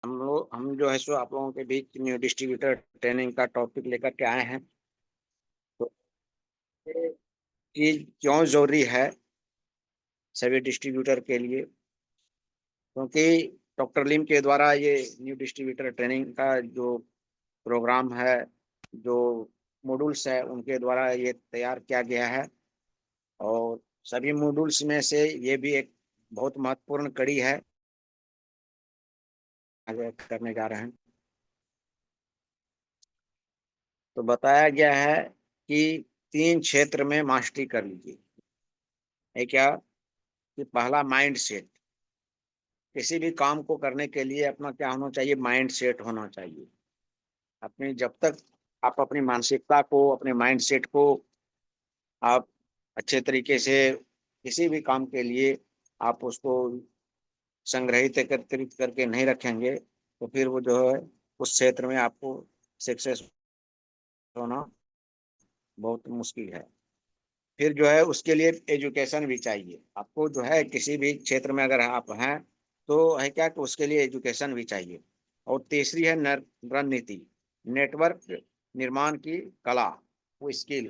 हम जो है सो आप लोगों के बीच न्यू डिस्ट्रीब्यूटर ट्रेनिंग का टॉपिक लेकर के आए हैं। तो ये चीज क्यों जरूरी है सभी डिस्ट्रीब्यूटर के लिए, क्योंकि डॉक्टर लिम के द्वारा ये न्यू डिस्ट्रीब्यूटर ट्रेनिंग का जो प्रोग्राम है, जो मॉड्यूल्स है, उनके द्वारा ये तैयार किया गया है। और सभी मॉड्यूल्स में से ये भी एक बहुत महत्वपूर्ण कड़ी है आगे करने जा रहे हैं। तो बताया गया है कि 3 क्षेत्र में मास्टरी कर लीजिए। है क्या कि पहला माइंड सेट। किसी भी काम को करने के लिए अपना क्या होना चाहिए? माइंड सेट होना चाहिए। अपनी जब तक आप अपनी मानसिकता को, अपने माइंड सेट को आप अच्छे तरीके से किसी भी काम के लिए आप उसको संग्रहित एकत्रित करके नहीं रखेंगे, तो फिर वो जो है उस क्षेत्र में आपको सक्सेस होना बहुत मुश्किल है। फिर जो है उसके लिए एजुकेशन भी चाहिए। आपको जो है किसी भी क्षेत्र में अगर आप हैं तो है क्या कि उसके लिए एजुकेशन भी चाहिए। और तीसरी है रणनीति, नेटवर्क निर्माण की कला, वो स्किल,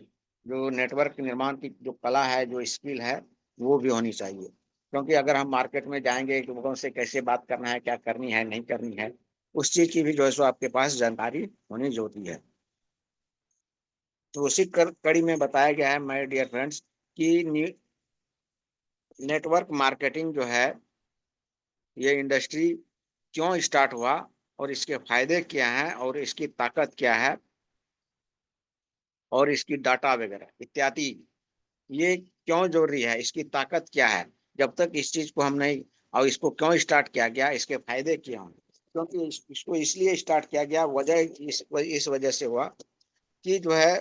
जो नेटवर्क निर्माण की जो कला है, जो स्किल है, वो भी होनी चाहिए। क्योंकि अगर हम मार्केट में जाएंगे कि लोगों से कैसे बात करना है, क्या करनी है, नहीं करनी है, उस चीज की भी जो है सो आपके पास जानकारी होनी जरूरी है। तो उसी कड़ी में बताया गया है माय डियर फ्रेंड्स कि नेटवर्क मार्केटिंग जो है, ये इंडस्ट्री क्यों स्टार्ट हुआ और इसके फायदे क्या हैं और इसकी ताकत क्या है और इसकी डाटा वगैरह इत्यादि, ये क्यों जरूरी है, इसकी ताकत क्या है। जब तक इस चीज को हम नहीं, और इसको क्यों स्टार्ट किया गया, इसके फायदे क्या हैं। क्योंकि इसको इसलिए स्टार्ट किया गया, वजह इस वजह से हुआ कि जो है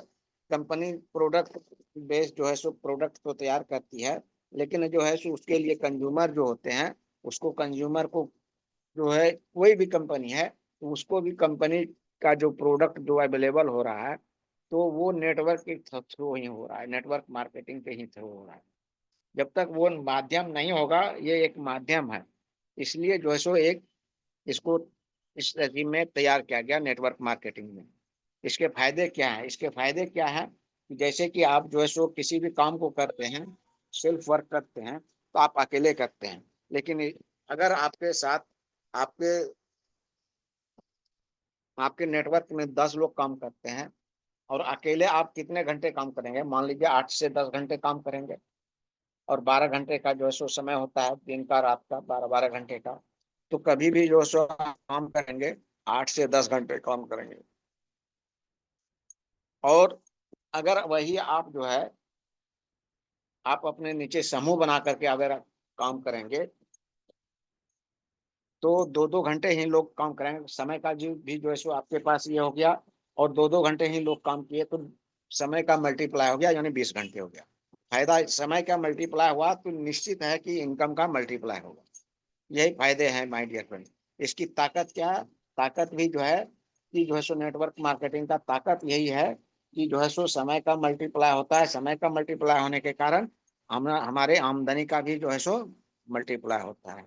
कंपनी प्रोडक्ट बेस्ड जो है सो प्रोडक्ट तो तैयार करती है, लेकिन जो है सो उसके लिए कंज्यूमर जो होते हैं, उसको कंज्यूमर को जो है कोई भी कंपनी है तो उसको भी कंपनी का जो प्रोडक्ट जो अवेलेबल हो रहा है, तो वो नेटवर्क के थ्रू ही हो रहा है, नेटवर्क मार्केटिंग के ही थ्रू हो रहा है। जब तक वो माध्यम नहीं होगा, ये एक माध्यम है, इसलिए जो है सो एक इसको इस रजीम में तैयार किया गया नेटवर्क मार्केटिंग में। इसके फायदे क्या हैं? इसके फायदे क्या हैं कि जैसे कि आप जो है सो किसी भी काम को करते हैं, सेल्फ वर्क करते हैं, तो आप अकेले करते हैं। लेकिन अगर आपके साथ आपके आपके नेटवर्क में 10 लोग काम करते हैं, और अकेले आप कितने घंटे काम करेंगे? मान लीजिए 8 से 10 घंटे काम करेंगे, और 12 घंटे का जो है सो समय होता है दिन का, रात का 12 12 घंटे का। तो कभी भी जो है सो आप काम करेंगे, 8 से 10 घंटे काम करेंगे। और अगर वही आप जो है आप अपने नीचे समूह बना करके अगर काम करेंगे, तो 2 2 घंटे ही लोग काम करेंगे, समय का जी भी जो है सो आपके पास ये हो गया। और 2 2 घंटे ही लोग काम किए तो समय का मल्टीप्लाई हो गया, यानी 20 घंटे हो गया। फायदा समय का मल्टीप्लाई हुआ तो निश्चित है कि इनकम का मल्टीप्लाई होगा। यही फायदे हैं माय डियर फ्रेंड। इसकी ताकत क्या है? ताकत भी जो है कि जो है सो नेटवर्क मार्केटिंग का ताकत यही है कि जो है सो समय का मल्टीप्लाई होता है। समय का मल्टीप्लाई होने के कारण हम हमारे आमदनी का भी जो है सो मल्टीप्लाई होता है।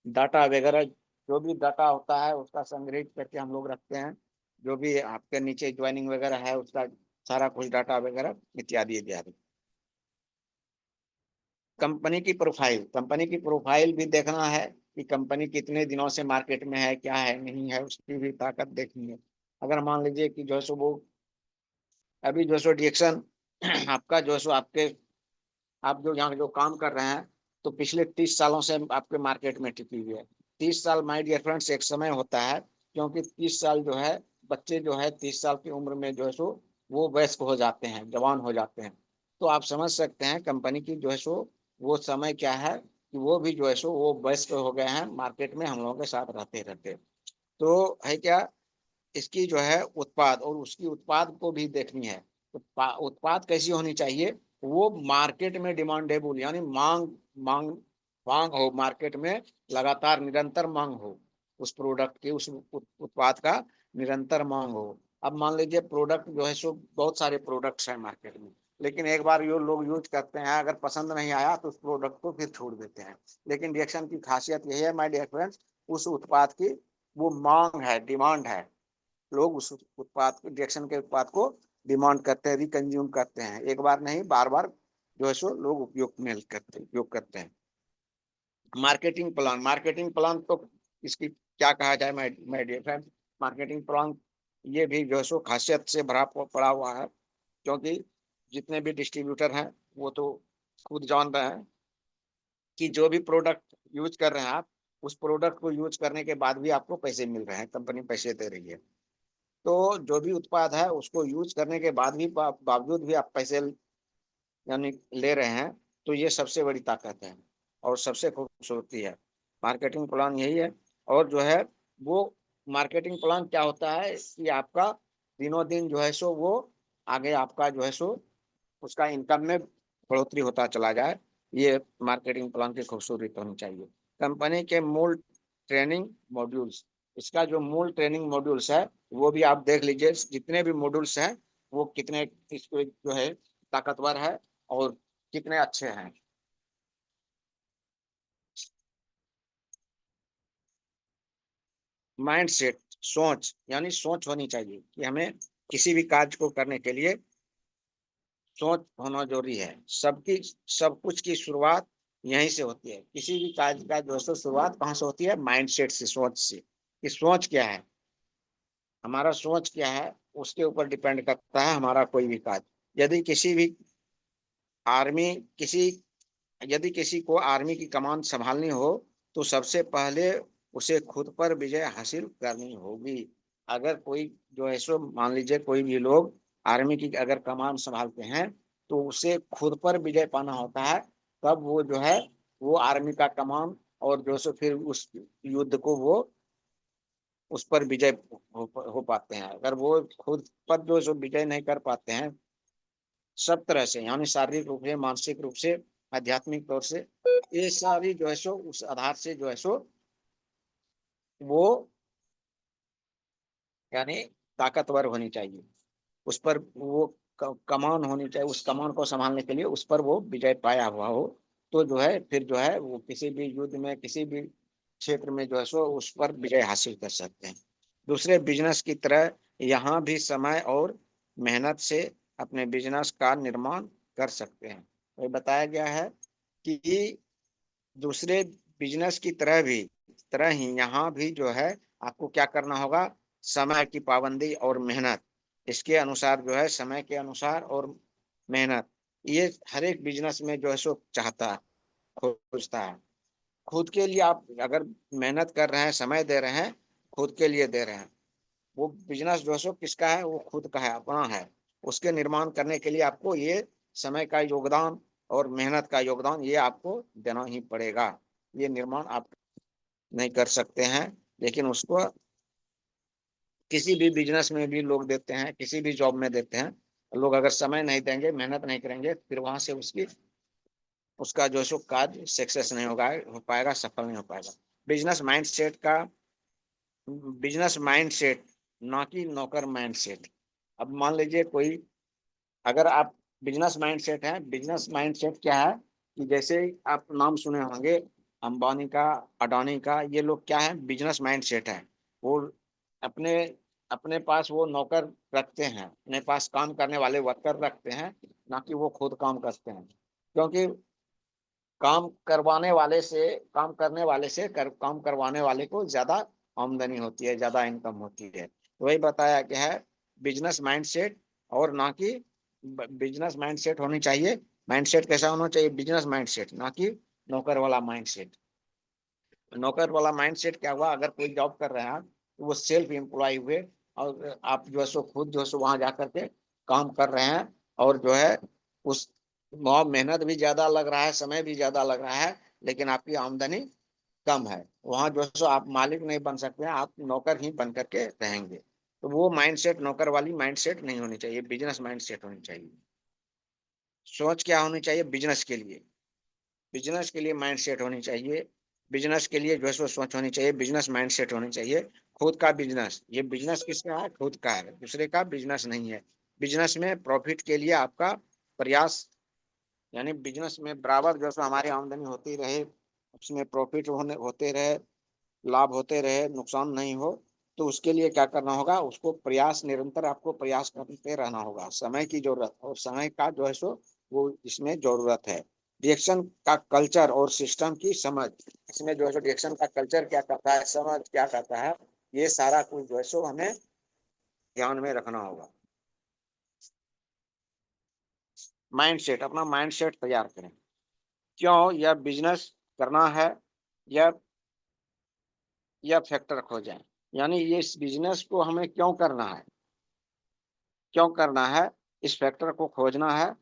डाटा वगैरह, जो भी डाटा होता है उसका संग्रहित करके हम लोग रखते हैं। जो भी आपके नीचे ज्वाइनिंग वगैरह है उसका सारा कुछ डाटा वगैरह इत्यादि इत्यादि। कंपनी की प्रोफाइल भी देखना है कि कंपनी कितने दिनों से मार्केट में है, क्या है, नहीं है, उसकी भी ताकत देखनी है। अगर मान लीजिए कि जो है सो वो अभी जो है सो डिएक्शन आपका जो है सो आपके आप जो यहाँ जो काम कर रहे हैं, तो पिछले 30 सालों से आपके मार्केट में टिकी हुई है। 30 साल माय डियर फ्रेंड्स एक समय होता है, क्योंकि 30 साल जो है बच्चे जो है 30 साल की उम्र में जो है सो वो वयस्क हो जाते हैं, जवान हो जाते हैं। तो आप समझ सकते हैं कंपनी की जो है सो वो समय क्या है कि वो भी जो है सो वो वयस्क हो गए हैं मार्केट में हम लोगों के साथ रहते रहते। तो है क्या, इसकी जो है उत्पाद और उसकी उत्पाद को भी देखनी है। उत्पाद कैसी होनी चाहिए? वो मार्केट में डिमांडेबल, यानी मांग मांग मांग हो मार्केट में, लगातार निरंतर मांग हो उस प्रोडक्ट की, उस उत्पाद का निरंतर मांग हो। अब मान लीजिए प्रोडक्ट जो है सो बहुत सारे प्रोडक्ट्स हैं मार्केट में, लेकिन एक बार यो लोग यूज करते हैं, अगर पसंद नहीं आया तो उस प्रोडक्ट को फिर छोड़ देते हैं। लेकिन रिएक्शन की खासियत यही है माय डियर फ्रेंड्स, उस उत्पाद की वो मांग है, डिमांड है। लोग उस उत्पाद को, इंजेक्शन के उत्पाद को डिमांड करते हैं, रिकंज्यूम करते हैं, एक बार नहीं बार बार जो है सो लोग उपयोग करते हैं। मार्केटिंग प्लान तो इसकी क्या कहा जाए my dear friend. Marketing plan ये भी जो है सो खासियत से भरा पड़ा हुआ है, क्योंकि जितने भी डिस्ट्रीब्यूटर हैं वो तो खुद जान रहे हैं कि जो भी प्रोडक्ट यूज कर रहे हैं आप, उस प्रोडक्ट को यूज करने के बाद भी आपको पैसे मिल रहे हैं, कंपनी पैसे दे रही है। तो जो भी उत्पाद है उसको यूज करने के बाद भी बावजूद भी आप पैसे यानी ले रहे हैं, तो ये सबसे बड़ी ताकत है और सबसे खूबसूरती है। मार्केटिंग प्लान यही है। और जो है वो मार्केटिंग प्लान क्या होता है कि आपका दिनों दिन जो है सो वो आगे आपका जो है सो उसका इनकम में बढ़ोतरी होता चला जाए, ये मार्केटिंग प्लान की खूबसूरती होनी चाहिए। कंपनी के मूल ट्रेनिंग मॉड्यूल्स, इसका जो मूल ट्रेनिंग मॉड्यूल्स है वो भी आप देख लीजिए, जितने भी मॉड्यूल्स हैं वो कितने इसको जो है ताकतवर है और कितने अच्छे हैं। माइंड सेट, सोच, यानी सोच होनी चाहिए कि हमें किसी भी कार्य को करने के लिए सोच होना जरूरी है। सबकी सब कुछ की शुरुआत यहीं से होती है। किसी भी कार्य का जो है सो शुरुआत कहाँ से होती है? माइंड सेट से, सोच से। कि सोच क्या है, हमारा सोच क्या है, उसके ऊपर डिपेंड करता है हमारा कोई भी कार्य। यदि किसी भी आर्मी किसी यदि किसी को आर्मी की कमान संभालनी हो तो सबसे पहले उसे खुद पर विजय हासिल करनी होगी। अगर कोई जो है सो मान लीजिए कोई भी लोग आर्मी की अगर कमान संभालते हैं तो उसे खुद पर विजय पाना होता है, तब वो जो है वो आर्मी का कमान और जो सो फिर उस युद्ध को वो उस पर विजय हो पाते हैं। अगर वो खुद पर जो सो विजय नहीं कर पाते हैं सब तरह से, यानी शारीरिक रूप से, मानसिक रूप से, आध्यात्मिक तौर से, ये सारी जो है सो उस आधार से जो है सो वो यानी ताकतवर होनी चाहिए। उस पर वो कमान होनी चाहिए, उस कमान को संभालने के लिए उस पर वो विजय पाया हुआ हो, तो जो है फिर जो है वो किसी भी युद्ध में, किसी भी क्षेत्र में जो है सो उस पर विजय हासिल कर सकते हैं। दूसरे बिजनेस की तरह यहाँ भी समय और मेहनत से अपने बिजनेस का निर्माण कर सकते हैं। ये बताया गया है कि दूसरे बिजनेस की तरह ही यहाँ भी जो है आपको क्या करना होगा? समय की पाबंदी और मेहनत, इसके अनुसार जो है समय के अनुसार और मेहनत, ये हर एक बिजनेस में जो है सो चाहता है, खोजता है। खुद के लिए आप अगर मेहनत कर रहे हैं, समय दे रहे हैं, खुद के लिए दे रहे हैं, वो बिजनेस जो है सो किसका है? वो खुद का है, अपना है। उसके निर्माण करने के लिए आपको ये समय का योगदान और मेहनत का योगदान ये आपको देना ही पड़ेगा। ये निर्माण आप नहीं कर सकते हैं, लेकिन उसको किसी भी बिजनेस में भी लोग देते हैं, किसी भी जॉब में देते हैं। लोग अगर समय नहीं देंगे, मेहनत नहीं करेंगे, फिर वहां से उसकी उसका जो है सो कार्य सक्सेस नहीं होगा, हो पाएगा, सफल नहीं हो पाएगा। बिजनेस माइंडसेट का बिजनेस माइंडसेट, ना कि नौकर माइंडसेट। अब मान लीजिए कोई, अगर आप बिजनेस माइंडसेट है, बिजनेस माइंडसेट क्या है कि जैसे आप नाम सुने होंगे अंबानी का, अडानी का, ये लोग क्या है? बिजनेस माइंडसेट है। वो अपने अपने पास वो नौकर रखते हैं, अपने पास काम करने वाले वर्कर रखते हैं, ना कि वो खुद काम करते हैं। क्योंकि काम करवाने वाले से काम करने वाले से काम करवाने वाले को ज्यादा आमदनी होती है, ज्यादा इनकम होती है। तो वही बताया गया है बिजनेस माइंडसेट, और ना कि बिजनेस माइंडसेट होनी चाहिए। माइंडसेट कैसा होना चाहिए? बिजनेस माइंडसेट, ना कि नौकर वाला माइंडसेट। नौकर वाला माइंडसेट क्या हुआ? अगर कोई जॉब कर रहे हैं तो वो सेल्फ एम्प्लॉय हुए, और आप जो है सो खुद जो है सो वहां जाकर के काम कर रहे हैं, और जो है उस वहाँ मेहनत भी ज्यादा लग रहा है, समय भी ज्यादा लग रहा है, लेकिन आपकी आमदनी कम है। वहां जो है सो आप मालिक नहीं बन सकते हैं, आप नौकर ही बन करके रहेंगे। तो वो माइंडसेट, नौकर वाली माइंडसेट नहीं होनी चाहिए, बिजनेस माइंडसेट होनी चाहिए। सोच क्या होनी चाहिए? बिजनेस के लिए माइंडसेट होनी चाहिए। बिजनेस के लिए जो है सो सोच होनी चाहिए, बिजनेस माइंडसेट होनी चाहिए। खुद का बिजनेस, ये बिजनेस किसका है? खुद का है, दूसरे का बिजनेस नहीं है। बिजनेस में प्रॉफिट के लिए आपका प्रयास, यानी बिजनेस में बराबर जो है सो हमारी आमदनी होती रहे, उसमें प्रॉफिट होते रहे, लाभ होते रहे, नुकसान नहीं हो, तो उसके लिए क्या करना होगा, उसको प्रयास निरंतर आपको प्रयास करते रहना होगा। समय की जरूरत और समय का जो है सो वो इसमें जरूरत है। रिएक्शन का कल्चर और सिस्टम की समझ, इसमें जो है सो रिएक्शन का कल्चर क्या करता है, समझ क्या करता है, ये सारा कुछ जो है सो हमें ध्यान में रखना होगा। माइंडसेट, अपना माइंडसेट तैयार करें। क्यों यह बिजनेस करना है, या फैक्टर खोजें, यानी ये इस बिजनेस को हमें क्यों करना है, क्यों करना है, इस फैक्टर को खोजना है।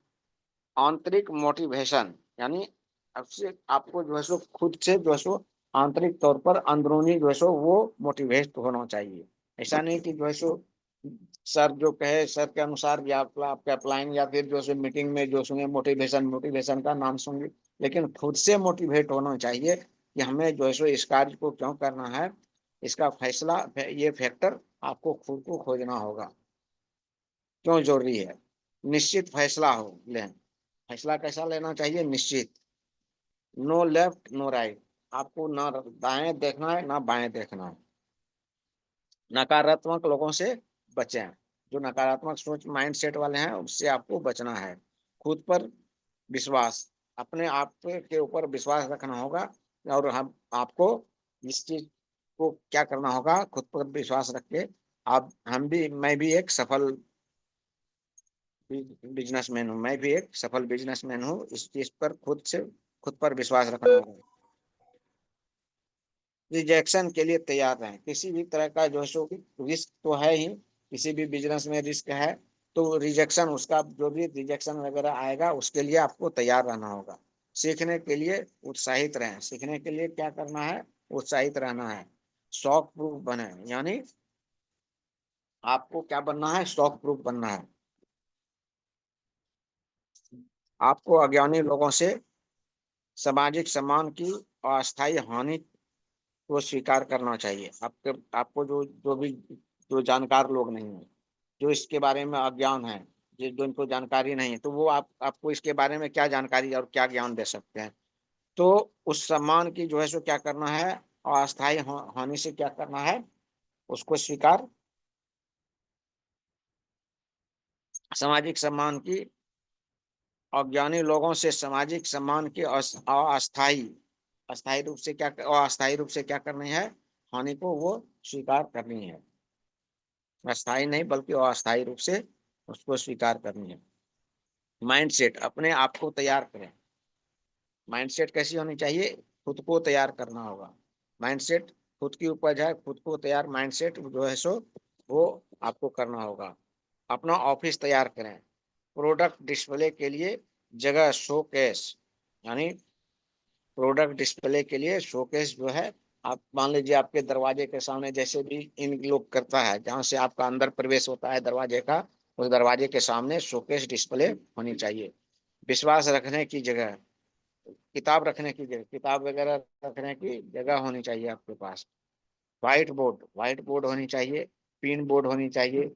आंतरिक मोटिवेशन, यानी आपसे आपको जो है सो खुद से जो है सो आंतरिक तौर पर अंदरूनी जो है सो वो मोटिवेट होना चाहिए। ऐसा नहीं कि जो है सो सर जो कहे सर के अनुसार या आपके अप्लाइंग, या फिर जो है मीटिंग में जो सुने मोटिवेशन, मोटिवेशन का नाम सुन, लेकिन खुद से मोटिवेट होना चाहिए कि हमें जो है सो इस कार्य को क्यों करना है। इसका फैसला, ये फैक्टर आपको खुद को खोजना होगा, क्यों जरूरी है। निश्चित फैसला हो लें, फैसला कैसा लेना चाहिए, निश्चित। नो लेफ्ट नो राइट, आपको ना दाएं देखना है ना बाएं देखना है। नकारात्मक लोगों से बचें, जो नकारात्मक सोच माइंड सेट वाले हैं उससे आपको बचना है। खुद पर विश्वास, अपने आप के ऊपर विश्वास रखना होगा। और हम आपको इस चीज को क्या करना होगा, खुद पर विश्वास रख के आप, हम भी, मैं भी एक सफल बिजनेसमैन हूँ, मैं भी एक सफल बिजनेसमैन हूँ, इस चीज पर खुद पर विश्वास रखना होगा। रिजेक्शन के लिए तैयार रहें, किसी भी तरह का जो है सो रिस्क तो है ही, किसी भी बिजनेस में रिस्क है, तो रिजेक्शन, उसका जो भी रिजेक्शन वगैरह आएगा उसके लिए आपको तैयार रहना होगा। सीखने के लिए उत्साहित रहें, सीखने के लिए क्या करना है, उत्साहित रहना है। शॉक प्रूफ बने, यानी आपको क्या बनना है, शॉक प्रूफ बनना है। आपको अज्ञानी लोगों से सामाजिक सम्मान की अस्थायी हानि को स्वीकार करना चाहिए। आपको जो भी जो जानकार लोग नहीं है, जो इसके बारे में अज्ञान है, जो इनको जानकारी नहीं है, तो वो आपको इसके बारे में क्या जानकारी और क्या ज्ञान दे सकते हैं। तो उस सम्मान की जो है सो क्या करना है, और अस्थायी हानि से क्या करना है, उसको स्वीकार, सामाजिक सम्मान की, अज्ञानी लोगों से सामाजिक सम्मान की अस्थायी, अस्थायी रूप से क्या, अस्थायी रूप से क्या करनी है, हानि को वो स्वीकार करनी है। अस्थायी नहीं बल्कि अस्थायी रूप से उसको स्वीकार करनी है। माइंडसेट, अपने आप को तैयार करें। माइंडसेट कैसी होनी चाहिए, खुद को तैयार करना होगा। माइंडसेट खुद की उपज है, खुद को तैयार माइंडसेट जो है सो वो आपको करना होगा। अपना ऑफिस तैयार करें। प्रोडक्ट डिस्प्ले के लिए जगह, शोकेस, यानी प्रोडक्ट डिस्प्ले के लिए शोकेस जो है, आप मान लीजिए आपके दरवाजे के सामने, जैसे भी इन लोग करता है, जहाँ से आपका अंदर प्रवेश होता है दरवाजे का, उस दरवाजे के सामने शोकेस डिस्प्ले होनी चाहिए। विश्वास रखने की जगह, किताब रखने की जगह, किताब वगैरह रखने की जगह होनी चाहिए आपके पास। व्हाइट बोर्ड, व्हाइट बोर्ड होनी चाहिए। पिन बोर्ड होनी चाहिए,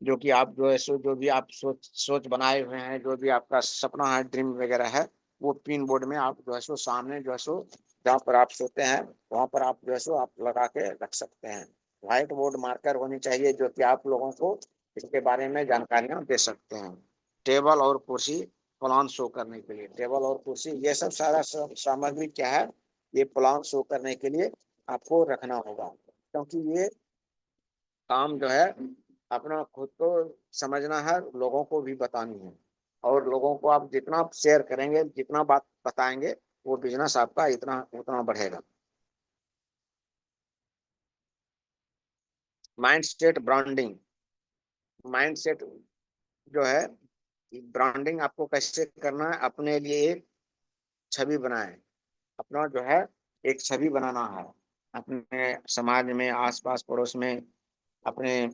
जो कि आप जो है सो जो भी आप सोच सोच बनाए हुए हैं, जो भी आपका सपना है, ड्रीम वगैरह है, वो पिन बोर्ड में आप जो है सो सामने जो है सो, जहाँ पर आप सोते हैं वहां पर आप जो है सो आप लगा के रख सकते हैं। व्हाइट बोर्ड मार्कर होनी चाहिए, जो कि आप लोगों को इसके बारे में जानकारियां दे सकते हैं। टेबल और कुर्सी, प्लान शो करने के लिए टेबल और कुर्सी, ये सब सारा सामग्री क्या है, ये प्लान शो करने के लिए आपको रखना होगा। क्योंकि ये काम जो है अपना खुद को समझना है, लोगों को भी बतानी है। और लोगों को आप जितना शेयर करेंगे, जितना बात बताएंगे, वो बिजनेस आपका इतना उतना बढ़ेगा। Mind set branding, mind set जो है, ब्रांडिंग आपको कैसे करना है, अपने लिए एक छवि बनाए, अपना जो है एक छवि बनाना है, अपने समाज में, आसपास पड़ोस में, अपने,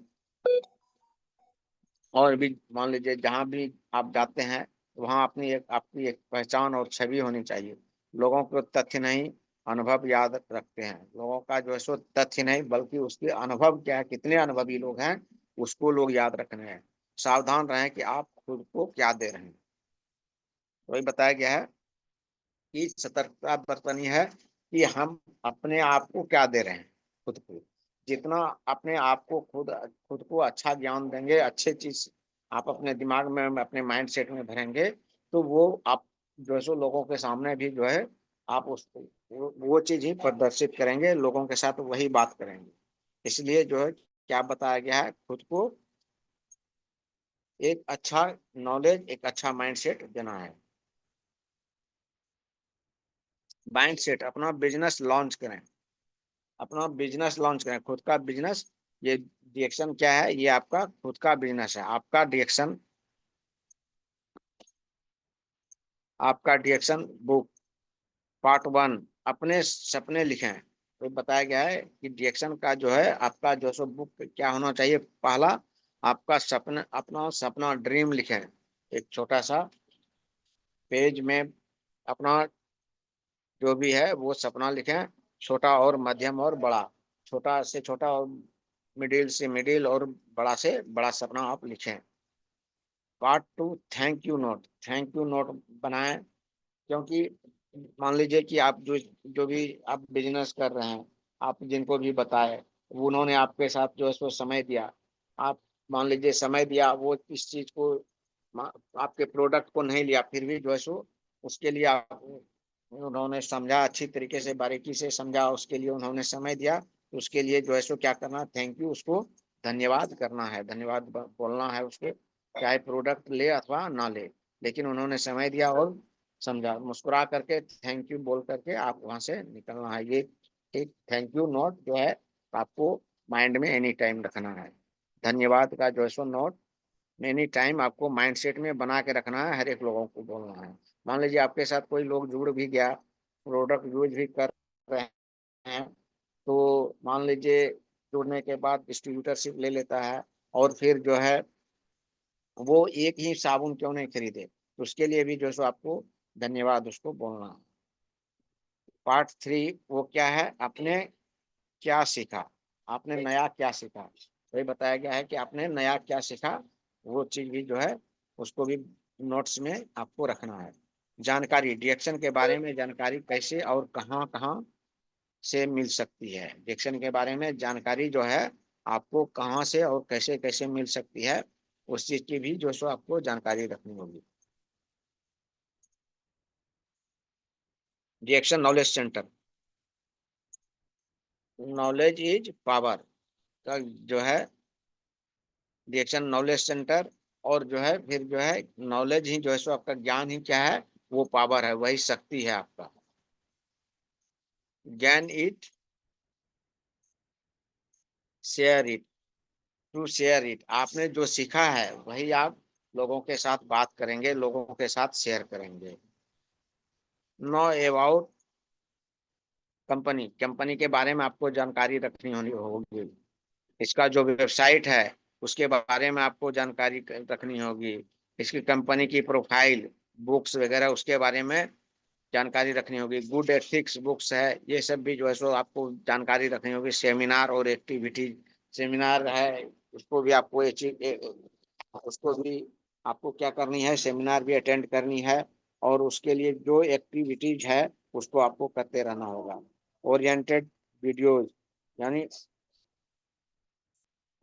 और भी मान लीजिए जहाँ भी आप जाते हैं, वहाँ अपनी एक आपकी एक पहचान और छवि होनी चाहिए। लोगों को तथ्य नहीं, अनुभव याद रखते हैं। लोगों का जो है सो तथ्य नहीं बल्कि उसके अनुभव क्या है, कितने अनुभवी लोग हैं, उसको लोग याद रखने हैं। सावधान रहें कि आप खुद को क्या दे रहे हैं। वही बताया गया है कि सतर्कता बरतनी है, कि हम अपने आप को क्या दे रहे हैं खुद को। जितना अपने आप को खुद खुद को अच्छा ज्ञान देंगे, अच्छे चीज आप अपने दिमाग में अपने माइंड सेट में भरेंगे, तो वो आप जो है सो लोगों के सामने भी जो है आप उसको वो चीज ही प्रदर्शित करेंगे, लोगों के साथ वही बात करेंगे। इसलिए जो है क्या बताया गया है, खुद को एक अच्छा नॉलेज, एक अच्छा माइंडसेट देना है। माइंडसेट, अपना बिजनेस लॉन्च करें, अपना बिजनेस लॉन्च करें, खुद का बिजनेस। ये डायरेक्शन क्या है, ये आपका खुद का बिजनेस है, आपका डायरेक्शन, आपका डायरेक्शन बुक पार्ट 1, अपने सपने लिखें। तो बताया गया है कि डायरेक्शन का जो है आपका जो सो बुक क्या होना चाहिए, पहला आपका सपना, अपना सपना ड्रीम लिखें, एक छोटा सा पेज में अपना जो भी है वो सपना लिखें, छोटा और मध्यम और बड़ा, छोटा से छोटा और मिडिल से मिडिल और बड़ा से बड़ा सपना आप लिखें। Part 2, thank you note, thank you note बनाएं। क्योंकि मान लीजिए कि आप जो भी आप बिजनेस कर रहे हैं, आप जिनको भी बताए, वो उन्होंने आपके साथ जो है सो समय दिया, आप मान लीजिए समय दिया, वो इस चीज को आपके प्रोडक्ट को नहीं लिया, फिर भी जो है सो उसके लिए आप उन्होंने समझा, अच्छी तरीके से बारीकी से समझा, उसके लिए उन्होंने समय दिया, तो उसके लिए जो है सो क्या करना, थैंक यू, उसको धन्यवाद करना है, धन्यवाद बोलना है उसको, चाहे प्रोडक्ट ले अथवा ना ले, लेकिन उन्होंने समय दिया और समझा, मुस्कुरा करके थैंक यू बोल करके आप वहां से निकलना है। ये एक थैंक यू नोट जो है आपको माइंड में एनी टाइम रखना है। धन्यवाद का जो है सो नोट एनी टाइम आपको माइंड सेट में बना के रखना है, हर एक लोगों को बोलना है। मान लीजिए आपके साथ कोई लोग जुड़ भी गया, प्रोडक्ट यूज भी कर रहे हैं, तो मान लीजिए जुड़ने के बाद डिस्ट्रीब्यूटरशिप ले लेता है, और फिर जो है वो एक ही साबुन क्यों नहीं खरीदे, तो उसके लिए भी जो है सो आपको धन्यवाद उसको बोलना है। पार्ट 3 वो क्या है, आपने क्या सीखा, आपने नया क्या सीखा, वही बताया गया है कि आपने नया क्या सीखा, वो चीज भी जो है उसको भी नोट्स में आपको रखना है। जानकारी, डिएक्शन के बारे में जानकारी कैसे और कहाँ कहाँ से मिल सकती है, डिएक्शन के बारे में जानकारी जो है आपको कहाँ से और कैसे कैसे मिल सकती है, उस चीज की भी जो सो आपको जानकारी रखनी होगी। डिएक्शन knowledge centre, knowledge is power का जो है डिएक्शन नॉलेज सेंटर, और जो है फिर जो है नॉलेज ही जो है सो आपका ज्ञान ही क्या है, वो पावर है, वही शक्ति है आपका। ज्ञान it, share it, to share it, आपने जो सीखा है वही आप लोगों के साथ बात करेंगे, लोगों के साथ शेयर करेंगे। नो अबाउट कंपनी, कंपनी के बारे में आपको जानकारी रखनी होगी, इसका जो वेबसाइट है उसके बारे में आपको जानकारी रखनी होगी, इसकी कंपनी की प्रोफाइल, बुक्स वगैरह उसके बारे में जानकारी रखनी होगी। गुड एथिक्स बुक्स है, ये सब भी जो है सो आपको जानकारी रखनी होगी। सेमिनार और एक्टिविटी, सेमिनार है उसको भी आपको ये चीज, उसको भी आपको क्या करनी है, सेमिनार भी अटेंड करनी है, और उसके लिए जो एक्टिविटीज है उसको आपको करते रहना होगा। ओरिएंटेड वीडियोज, यानी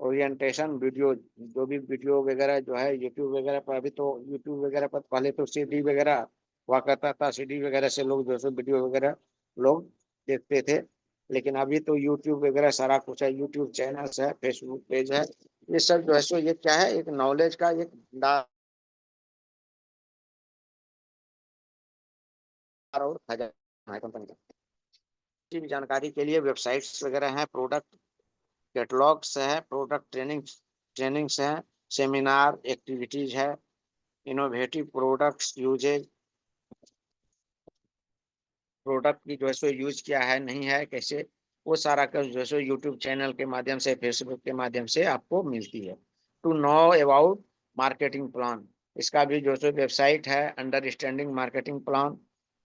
ओरिएंटेशन वीडियो, जो भी वीडियो वगैरह जो है यूट्यूब वगैरह पर, अभी तो यूट्यूब वगैरह पर, पहले तो सीडी वगैरह हुआ करता था, सीडी वगैरह से लोग जो है वीडियो वगैरह लोग देखते थे, लेकिन अभी तो यूट्यूब वगैरह सारा कुछ है, यूट्यूब चैनल्स है, फेसबुक पेज है, ये सब जो है सो ये क्या है, एक नॉलेज का एक भंडार और खजाना है कंपनी का। किसी भी जानकारी के लिए वेबसाइट्स वगैरह हैं, प्रोडक्ट कैटलॉग्स है, प्रोडक्ट ट्रेनिंग्स हैं, सेमिनार एक्टिविटीज है, इनोवेटिव प्रोडक्ट्स यूजेज, प्रोडक्ट की जो है सो यूज किया है नहीं है कैसे, वो सारा का जो है सो यूट्यूब चैनल के माध्यम से, फेसबुक के माध्यम से आपको मिलती है। To know about marketing plan, इसका भी जो सो वेबसाइट है, अंडरस्टैंडिंग मार्केटिंग प्लान,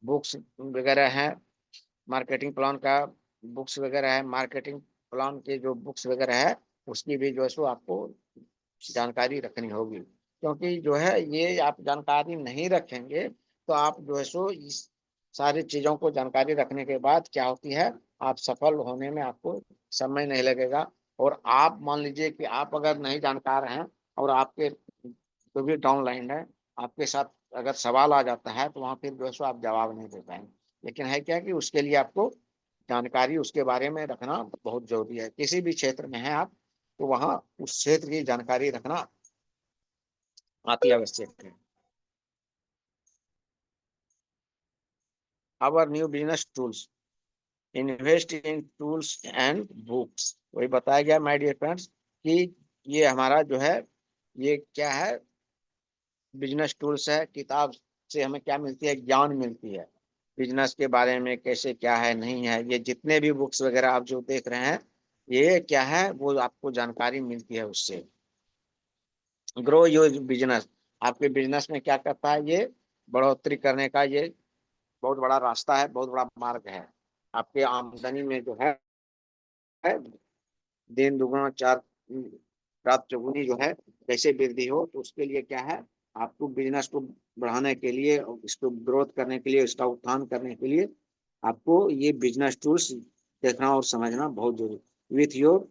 बुक्स वगैरह है, मार्केटिंग प्लान का बुक्स वगैरह है, मार्केटिंग प्लान के जो बुक्स वगैरह है उसकी भी जो है सो आपको जानकारी रखनी होगी। क्योंकि जो है ये आप जानकारी नहीं रखेंगे तो आप जो है सो इस सारी चीजों को जानकारी रखने के बाद क्या होती है, आप सफल होने में आपको समय नहीं लगेगा। और आप मान लीजिए कि आप अगर नहीं जानकार हैं और आपके जो भी डाउनलाइन है आपके साथ अगर सवाल आ जाता है तो वहां फिर जो है सो आप जवाब नहीं दे पाएंगे। लेकिन है क्या कि उसके लिए आपको जानकारी उसके बारे में रखना बहुत जरूरी है। किसी भी क्षेत्र में है आप तो वहाँ उस क्षेत्र की जानकारी रखना अति आवश्यक है। Our new business tools, invest in tools and books. वही बताया गया माय डियर फ्रेंड्स कि ये हमारा जो है ये क्या है, बिजनेस टूल्स है। किताब से हमें क्या मिलती है, ज्ञान मिलती है बिजनेस के बारे में, कैसे क्या है नहीं है। ये जितने भी बुक्स वगैरह आप जो देख रहे हैं ये क्या है, वो आपको जानकारी मिलती है उससे। ग्रो योर बिजनेस, आपके बिजनेस में क्या करता है ये, बढ़ोतरी करने का ये बहुत बड़ा रास्ता है, बहुत बड़ा मार्ग है। आपके आमदनी में जो है दिन दुगुना चार रात चौगुनी जो है कैसे वृद्धि हो, तो उसके लिए क्या है, आपको बिजनेस को बढ़ाने के लिए और इसको ग्रोथ करने के लिए, इसका उत्थान करने के लिए आपको ये बिजनेस टूल्स देखना और समझना बहुत जरूरी। विथ योर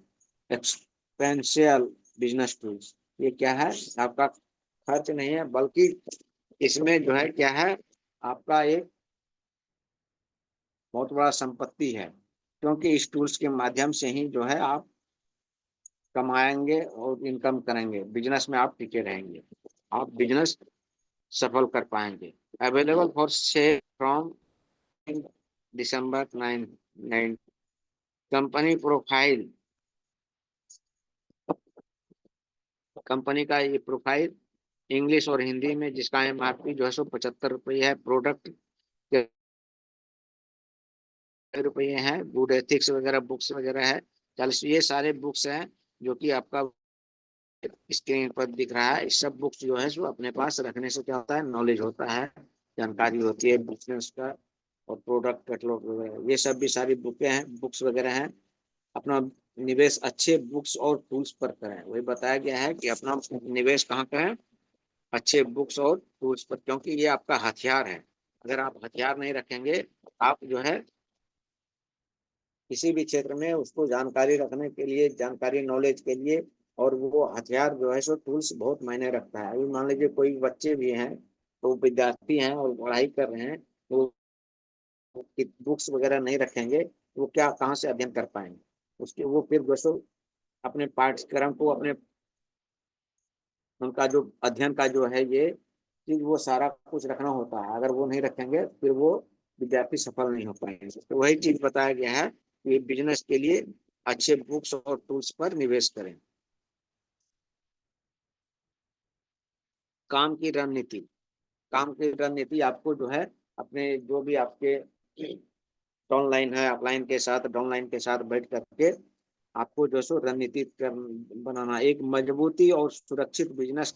एक्सपेंशियल बिजनेस टूल्स, ये क्या है, आपका खर्च नहीं है बल्कि इसमें जो है क्या है, आपका एक बहुत बड़ा संपत्ति है। क्योंकि इस टूल्स के माध्यम से ही जो है आप कमाएंगे और इनकम करेंगे, बिजनेस में आप टिके रहेंगे, आप बिजनेस सफल कर पाएंगे। Available for sale from December 9। Company profile, company का ये प्रोफाइल इंग्लिश और हिंदी में, जिसका MRP जो है सो 75 रुपये है। प्रोडक्ट के रुपये हैं। गुड एथिक्स वगैरह बुक्स वगैरह है 40। ये सारे बुक्स हैं जो कि आपका स्क्रीन पर दिख रहा है। इस सब बुक्स जो है सो अपने पास रखने से क्या होता है, नॉलेज होता है, जानकारी होती है बिजनेस का और प्रोडक्ट कैटलॉग वगैरह। ये सब भी सारी बुकें हैं, बुक्स वगैरह हैं। अपना निवेश अच्छे बुक्स और टूल्स पर करें। वही बताया गया है कि अपना निवेश कहाँ करें, अच्छे बुक्स और टूल्स पर, क्योंकि ये आपका हथियार है। अगर आप हथियार नहीं रखेंगे, आप जो है किसी भी क्षेत्र में उसको जानकारी रखने के लिए, जानकारी नॉलेज के लिए, और वो हथियार जो है सो टूल्स बहुत मायने रखता है। अभी मान लीजिए कोई बच्चे भी हैं तो विद्यार्थी हैं और पढ़ाई कर रहे हैं, तो बुक्स वगैरह नहीं रखेंगे तो वो क्या कहाँ से अध्ययन कर पाएंगे। उसके वो फिर जो सो अपने पाठ्यक्रम को अपने उनका जो अध्ययन का जो है ये चीज वो सारा कुछ रखना होता है। अगर वो नहीं रखेंगे फिर वो विद्यार्थी सफल नहीं हो पाएंगे। तो वही चीज बताया गया है कि बिजनेस के लिए अच्छे बुक्स और टूल्स पर निवेश करें। काम की रणनीति, काम की रणनीति आपको जो है अपने जो भी आपके डाउनलाइन है अपलाइन के साथ, डाउनलाइन के साथ बैठ करके आपको जो सो रणनीति बनाना, एक मजबूती और सुरक्षित बिजनेस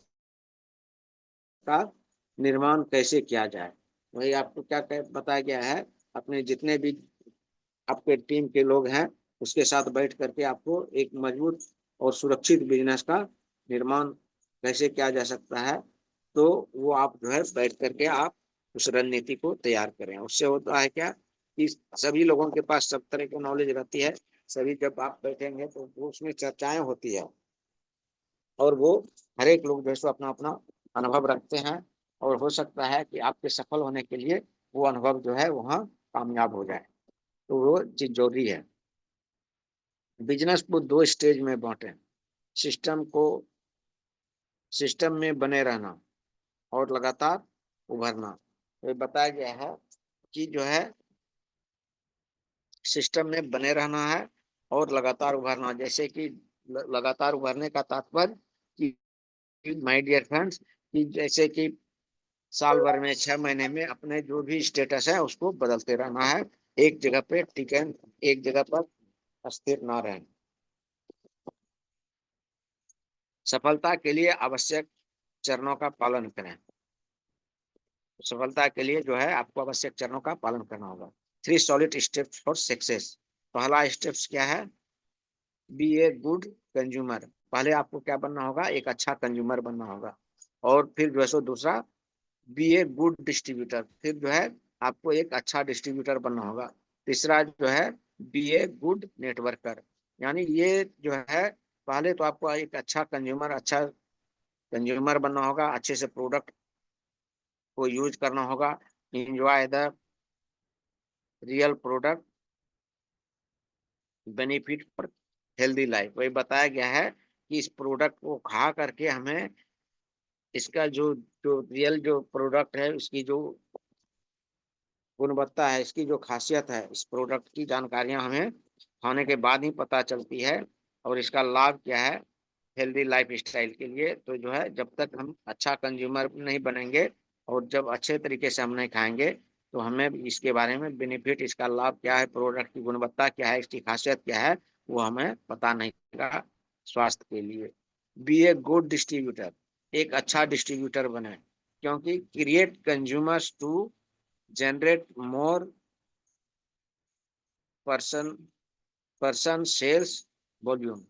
का निर्माण कैसे किया जाए। वही आपको क्या बताया गया है, अपने जितने भी आपके टीम के लोग हैं उसके साथ बैठ करके आपको एक मजबूत और सुरक्षित बिजनेस का निर्माण कैसे किया जा सकता है। तो वो आप जो है बैठ करके आप उस रणनीति को तैयार करें। उससे होता है क्या कि सभी लोगों के पास सब तरह की नॉलेज रहती है। सभी जब आप बैठेंगे तो वो उसमें चर्चाएं होती है और वो हर एक लोग जो है सो अपना अपना अनुभव रखते हैं। और हो सकता है कि आपके सफल होने के लिए वो अनुभव जो है वहाँ कामयाब हो जाए। तो वो चीज जरूरी है। बिजनेस को दो स्टेज में बांटें, सिस्टम को सिस्टम में बने रहना और लगातार उभरना। तो बताया गया है कि जो है सिस्टम में बने रहना है और लगातार उभरना। जैसे कि लगातार उभरने का तात्पर्य कि माय डियर फ्रेंड्स कि जैसे कि साल भर में 6 महीने में अपने जो भी स्टेटस है उसको बदलते रहना है, एक जगह पे टिके, एक जगह पर स्थिर ना रहें। सफलता के लिए आवश्यक चरणों का पालन करें। सफलता के लिए जो है आपको आवश्यक चरणों का पालन करना होगा। 3 सॉलिड स्टेप्स फॉर सक्सेस। पहला स्टेप्स क्या है, बी ए गुड कंज्यूमर। पहले आपको क्या बनना होगा, एक अच्छा कंज्यूमर बनना होगा। और फिर जो है सो दूसरा, बी ए गुड डिस्ट्रीब्यूटर। फिर जो है आपको एक अच्छा डिस्ट्रीब्यूटर बनना होगा। तीसरा जो है, बी ए गुड नेटवर्कर, यानी ये जो है, पहले तो आपको एक अच्छा कंज्यूमर बनना होगा, अच्छे से प्रोडक्ट को यूज करना होगा, enjoy the real product, benefit for healthy life. वही बताया गया है कि इस प्रोडक्ट को खा करके हमें इसका जो जो रियल जो प्रोडक्ट है, उसकी जो गुणवत्ता है, इसकी जो खासियत है, इस प्रोडक्ट की जानकारियां हमें खाने के बाद ही पता चलती है। और इसका लाभ क्या है हेल्दी लाइफ स्टाइल के लिए। तो जो है, जब तक हम अच्छा कंज्यूमर नहीं बनेंगे और जब अच्छे तरीके से हम नहीं खाएंगे, तो हमें इसके बारे में बेनिफिट, इसका लाभ क्या है, प्रोडक्ट की गुणवत्ता क्या है, इसकी खासियत क्या है, वो हमें पता नहीं चलेगा स्वास्थ्य के लिए। बी ए गुड डिस्ट्रीब्यूटर, एक अच्छा डिस्ट्रीब्यूटर बने, क्योंकि create consumers to generate more person person sales volume.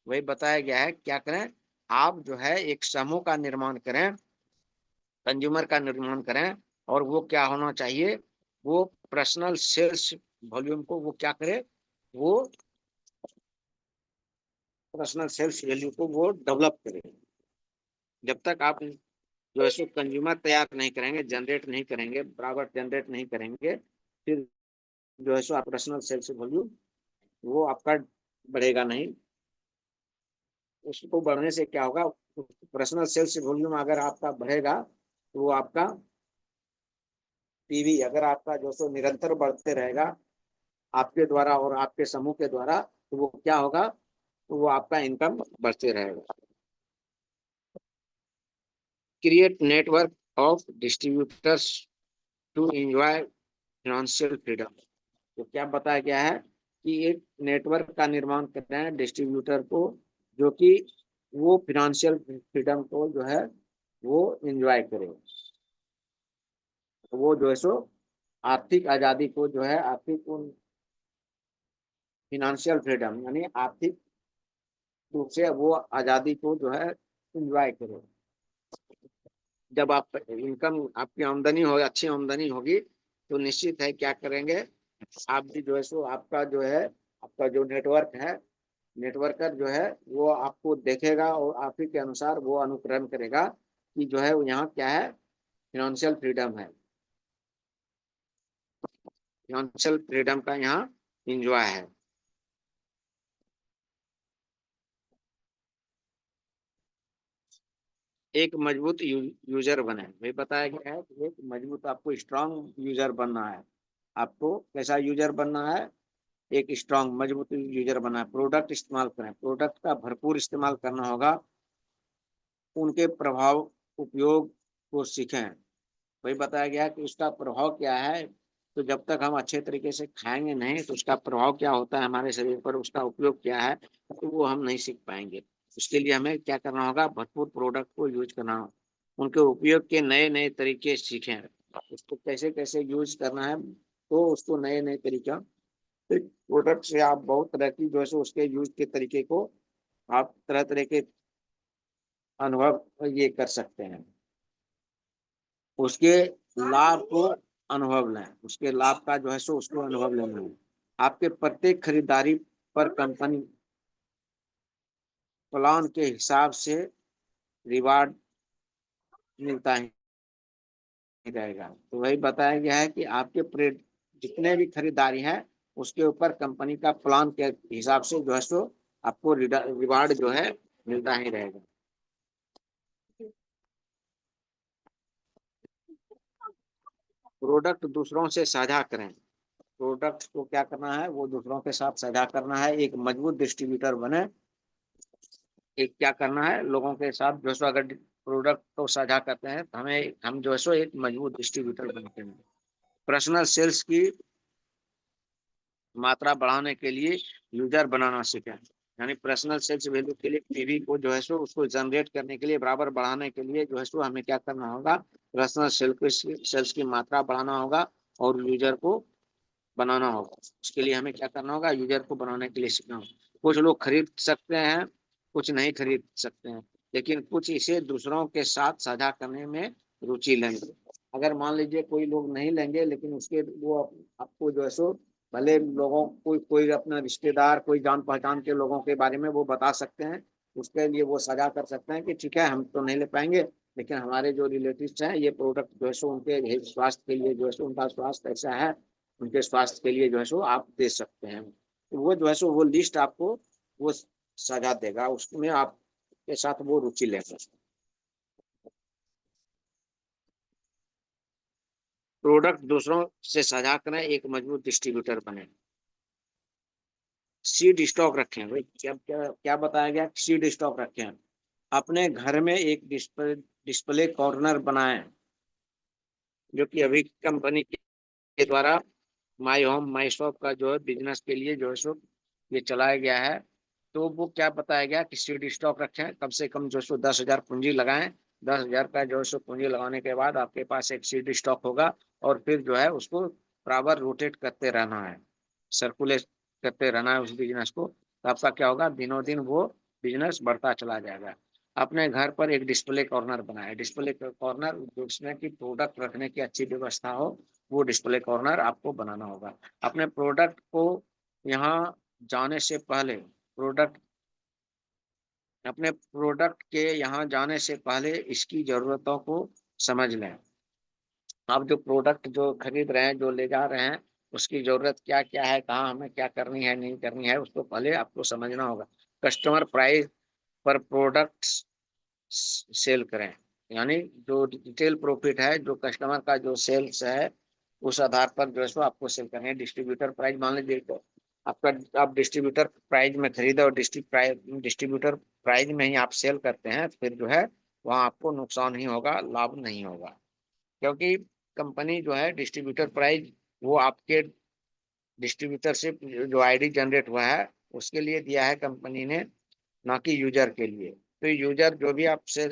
वही बताया गया है, क्या करें, आप जो है एक समूह का निर्माण करें, कंज्यूमर का निर्माण करें, और वो क्या होना चाहिए, वो पर्सनल सेल्स वॉल्यूम को वो क्या करे, वो पर्सनल सेल्स वैल्यू को वो डेवलप करे। जब तक आप जो है सो कंज्यूमर तैयार नहीं करेंगे, जनरेट नहीं करेंगे, बराबर जनरेट नहीं करेंगे, फिर जो है सो आप पर्सनल सेल्स वॉल्यूम वो आपका बढ़ेगा नहीं। उसको बढ़ने से क्या होगा, पर्सनल सेल्स वॉल्यूम अगर आपका बढ़ेगा, तो वो आपका पीवी अगर आपका जो सो निरंतर बढ़ते रहेगा आपके द्वारा और आपके समूह के द्वारा, तो वो क्या होगा, तो वो आपका इनकम बढ़ते रहेगा। Create network of distributors to enjoy financial freedom. तो क्या बताया गया है कि एक नेटवर्क का निर्माण कर रहे हैं डिस्ट्रीब्यूटर को, जो कि वो फाइनेंशियल फ्रीडम को जो है वो एंजॉय करे, वो जो है सो आर्थिक आजादी को जो है, आर्थिक फिनेंशियल फ्रीडम यानी आर्थिक रूप से वो आजादी को जो है एंजॉय करे। जब आप इनकम आपकी आमदनी हो, अच्छी आमदनी होगी, तो निश्चित है क्या करेंगे, आप भी जो है सो आपका जो है, आपका जो नेटवर्क है, नेटवर्कर जो है वो आपको देखेगा और आप ही के अनुसार वो अनुकरण करेगा कि जो है वो यहाँ क्या है, फिनेंशियल फ्रीडम है, फिनेंशियल फ्रीडम का यहाँ इंजॉय है। एक मजबूत यूजर बने, भाई बताया गया है कि एक मजबूत आपको स्ट्रांग यूजर बनना है। आपको कैसा यूजर बनना है, एक स्ट्रांग मजबूत यूजर बना है। प्रोडक्ट इस्तेमाल करें, प्रोडक्ट का भरपूर इस्तेमाल करना होगा, उनके प्रभाव उपयोग को सीखें। वही बताया गया कि उसका प्रभाव क्या है, तो जब तक हम अच्छे तरीके से खाएंगे नहीं, तो उसका प्रभाव क्या होता है हमारे शरीर पर, उसका उपयोग क्या है, तो वो हम नहीं सीख पाएंगे। उसके लिए हमें क्या करना होगा, भरपूर प्रोडक्ट को यूज करना होगा, उनके उपयोग के नए नए तरीके सीखें, उसको कैसे कैसे यूज करना है, तो उसको नए नए तरीका प्रोडक्ट से आप बहुत तरह की जो है सो उसके यूज के तरीके को आप तरह तरह के अनुभव ये कर सकते हैं, उसके लाभ को अनुभव लें, उसके लाभ का जो है सो उसको अनुभव लेना है। आपके प्रत्येक खरीदारी पर कंपनी प्लान के हिसाब से रिवार्ड मिलता ही रहेगा। तो वही बताया गया है कि आपके जितने भी खरीदारी है, उसके ऊपर कंपनी का प्लान के हिसाब से जो है सो आपको रिवार्ड जो है मिलता ही रहेगा। प्रोडक्ट दूसरों से साझा करें, प्रोडक्ट को क्या करना है, वो दूसरों के साथ साझा करना है, एक मजबूत डिस्ट्रीब्यूटर बने। एक क्या करना है, लोगों के साथ जो है सो अगर प्रोडक्ट को साझा करते हैं, तो हम जो है सो एक मजबूत डिस्ट्रीब्यूटर बनते हैं। पर्सनल सेल्स की मात्रा बढ़ाने के लिए यूजर बनाना सीखें, यानी पर्सनल सेल्स वैल्यू के लिए पीवी को जो है सो उसको जनरेट करने के लिए, बराबर बढ़ाने के लिए जो है सो हमें क्या करना होगा, पर्सनल सेल्स की मात्रा बढ़ाना होगा और यूजर को बनाना होगा। उसके लिए हमें क्या करना होगा, यूजर को बनाने के लिए सीखना होगा। कुछ लोग खरीद सकते हैं, कुछ नहीं खरीद सकते हैं, लेकिन कुछ इसे दूसरों के साथ साझा करने में रुचि लेंगे। अगर मान लीजिए कोई लोग नहीं लेंगे, लेकिन उसके वो आपको जो है सो भले लोगों कोई अपना रिश्तेदार, कोई जान पहचान के लोगों के बारे में वो बता सकते हैं, उसके लिए वो सजा कर सकते हैं कि ठीक है हम तो नहीं ले पाएंगे, लेकिन हमारे जो रिलेटिव्स हैं ये प्रोडक्ट जो है सो उनके स्वास्थ्य के लिए जो है सो, उनका स्वास्थ्य ऐसा है, उनके स्वास्थ्य के लिए जो है सो आप दे सकते हैं। तो वो जो है सो वो लिस्ट आपको वो सजा देगा, उसमें आपके साथ वो रुचि लेगा। प्रोडक्ट दूसरों से साझा करें, एक मजबूत डिस्ट्रीब्यूटर बने। सीड स्टॉक रखें भाई, क्या क्या क्या बताया गया, सीड स्टॉक रखें। अपने घर में एक डिस्प्ले कॉर्नर बनाएं, जो कि अभी कंपनी के द्वारा माई होम माई शॉप का जो है बिजनेस के लिए जो है सो ये चलाया गया है। तो वो क्या बताया गया कि सीड स्टॉक रखें, कम से कम जो सो 10,000 पूंजी लगाएं। 10,000 का जो है सो पूंजी लगाने के बाद आपके पास एक सीड स्टॉक होगा, और फिर जो है उसको बराबर रोटेट करते रहना है, सर्कुलेट करते रहना है उस बिजनेस को। तो आपका क्या होगा, दिनों दिन वो बिजनेस बढ़ता चला जाएगा। अपने घर पर एक डिस्प्ले कॉर्नर बनाए, डिस्प्ले कॉर्नर जिसमें कि प्रोडक्ट रखने की अच्छी व्यवस्था हो, वो डिस्प्ले कॉर्नर आपको बनाना होगा। अपने प्रोडक्ट को यहाँ जाने से पहले प्रोडक्ट अपने प्रोडक्ट के यहाँ जाने से पहले इसकी जरूरतों को समझ लें। आप जो प्रोडक्ट जो खरीद रहे हैं, जो ले जा रहे हैं, उसकी जरूरत क्या क्या है, कहाँ हमें क्या करनी है नहीं करनी है, उसको पहले आपको समझना होगा। कस्टमर प्राइस पर प्रोडक्ट सेल करें, यानी जो रिटेल प्रॉफिट है, जो कस्टमर का जो सेल्स है, उस आधार पर जो है सो आपको सेल करनी है। डिस्ट्रीब्यूटर प्राइस मान लीजिए तो आपका, आप डिस्ट्रीब्यूटर प्राइस में खरीदे और डिस्ट्रीब्यूटर प्राइस में ही आप सेल करते हैं, फिर जो है वहाँ आपको नुकसान ही होगा, लाभ नहीं होगा। क्योंकि कंपनी जो है डिस्ट्रीब्यूटर प्राइस वो आपके डिस्ट्रीब्यूटर से जो आईडी जनरेट हुआ है उसके लिए दिया है कंपनी ने, ना कि यूजर के लिए। तो यूजर जो भी आपसे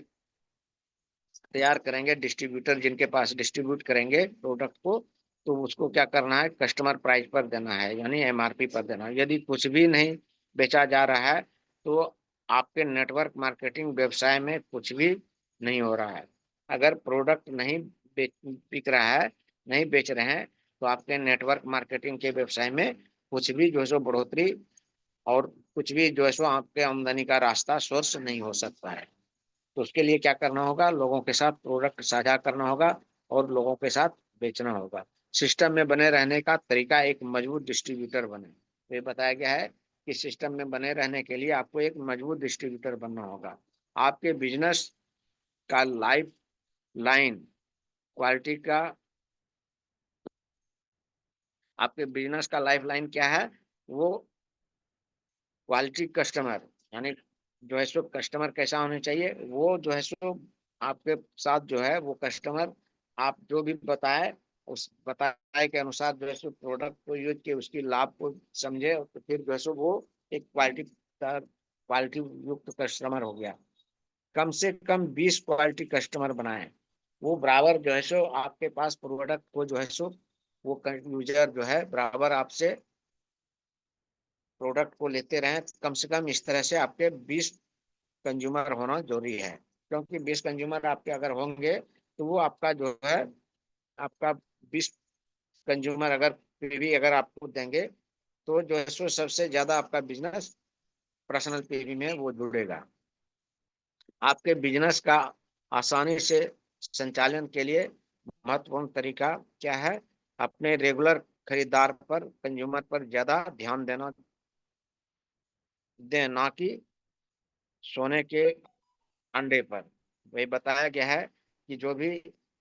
तैयार करेंगे, डिस्ट्रीब्यूटर जिनके पास डिस्ट्रीब्यूट करेंगे प्रोडक्ट को, तो उसको क्या करना है, कस्टमर प्राइस पर देना है, यानी एमआरपी पर देना है। यदि कुछ भी नहीं बेचा जा रहा है तो आपके नेटवर्क मार्केटिंग व्यवसाय में कुछ भी नहीं हो रहा है। अगर प्रोडक्ट नहीं बिक रहा है, नहीं बेच रहे हैं, तो आपके नेटवर्क मार्केटिंग के व्यवसाय में कुछ भी जो है सो बढ़ोतरी और कुछ भी जो है सो आपके आमदनी का रास्ता सोर्स नहीं हो सकता है। तो उसके लिए क्या करना होगा, लोगों के साथ प्रोडक्ट साझा करना होगा और लोगों के साथ बेचना होगा। सिस्टम में बने रहने का तरीका, एक मजबूत डिस्ट्रीब्यूटर बने। तो ये बताया गया है कि सिस्टम में बने रहने के लिए आपको एक मजबूत डिस्ट्रीब्यूटर बनना होगा। आपके बिजनेस का लाइफ लाइन क्वालिटी का आपके बिजनेस का लाइफ लाइन क्या है, वो क्वालिटी कस्टमर, यानी जो है सो कस्टमर कैसा होने चाहिए, वो जो है सो आपके साथ जो है वो कस्टमर आप जो भी बताए उस बताए के अनुसार जो है सो प्रोडक्ट को यूज के उसकी लाभ को समझे, तो फिर जो है सो वो एक क्वालिटी युक्त कस्टमर हो गया। कम से कम 20 क्वालिटी कस्टमर बनाए, वो बराबर जो है सो आपके पास प्रोडक्ट को जो है सो वो यूजर जो है बराबर आपसे प्रोडक्ट को लेते रहें। कम से कम इस तरह से आपके 20 कंज्यूमर होना जरूरी है, क्योंकि 20 कंज्यूमर आपके अगर होंगे तो वो आपका जो है आपका 20 कंज्यूमर अगर पीवी अगर आपको देंगे, तो जो है सो सबसे ज्यादा आपका बिजनेस पर्सनल पीवी में वो जुड़ेगा। आपके बिजनेस का आसानी से संचालन के लिए महत्वपूर्ण तरीका क्या है, अपने रेगुलर खरीदार पर, कंज्यूमर पर ज्यादा ध्यान दें, ना कि सोने के अंडे पर। वही बताया गया है कि जो भी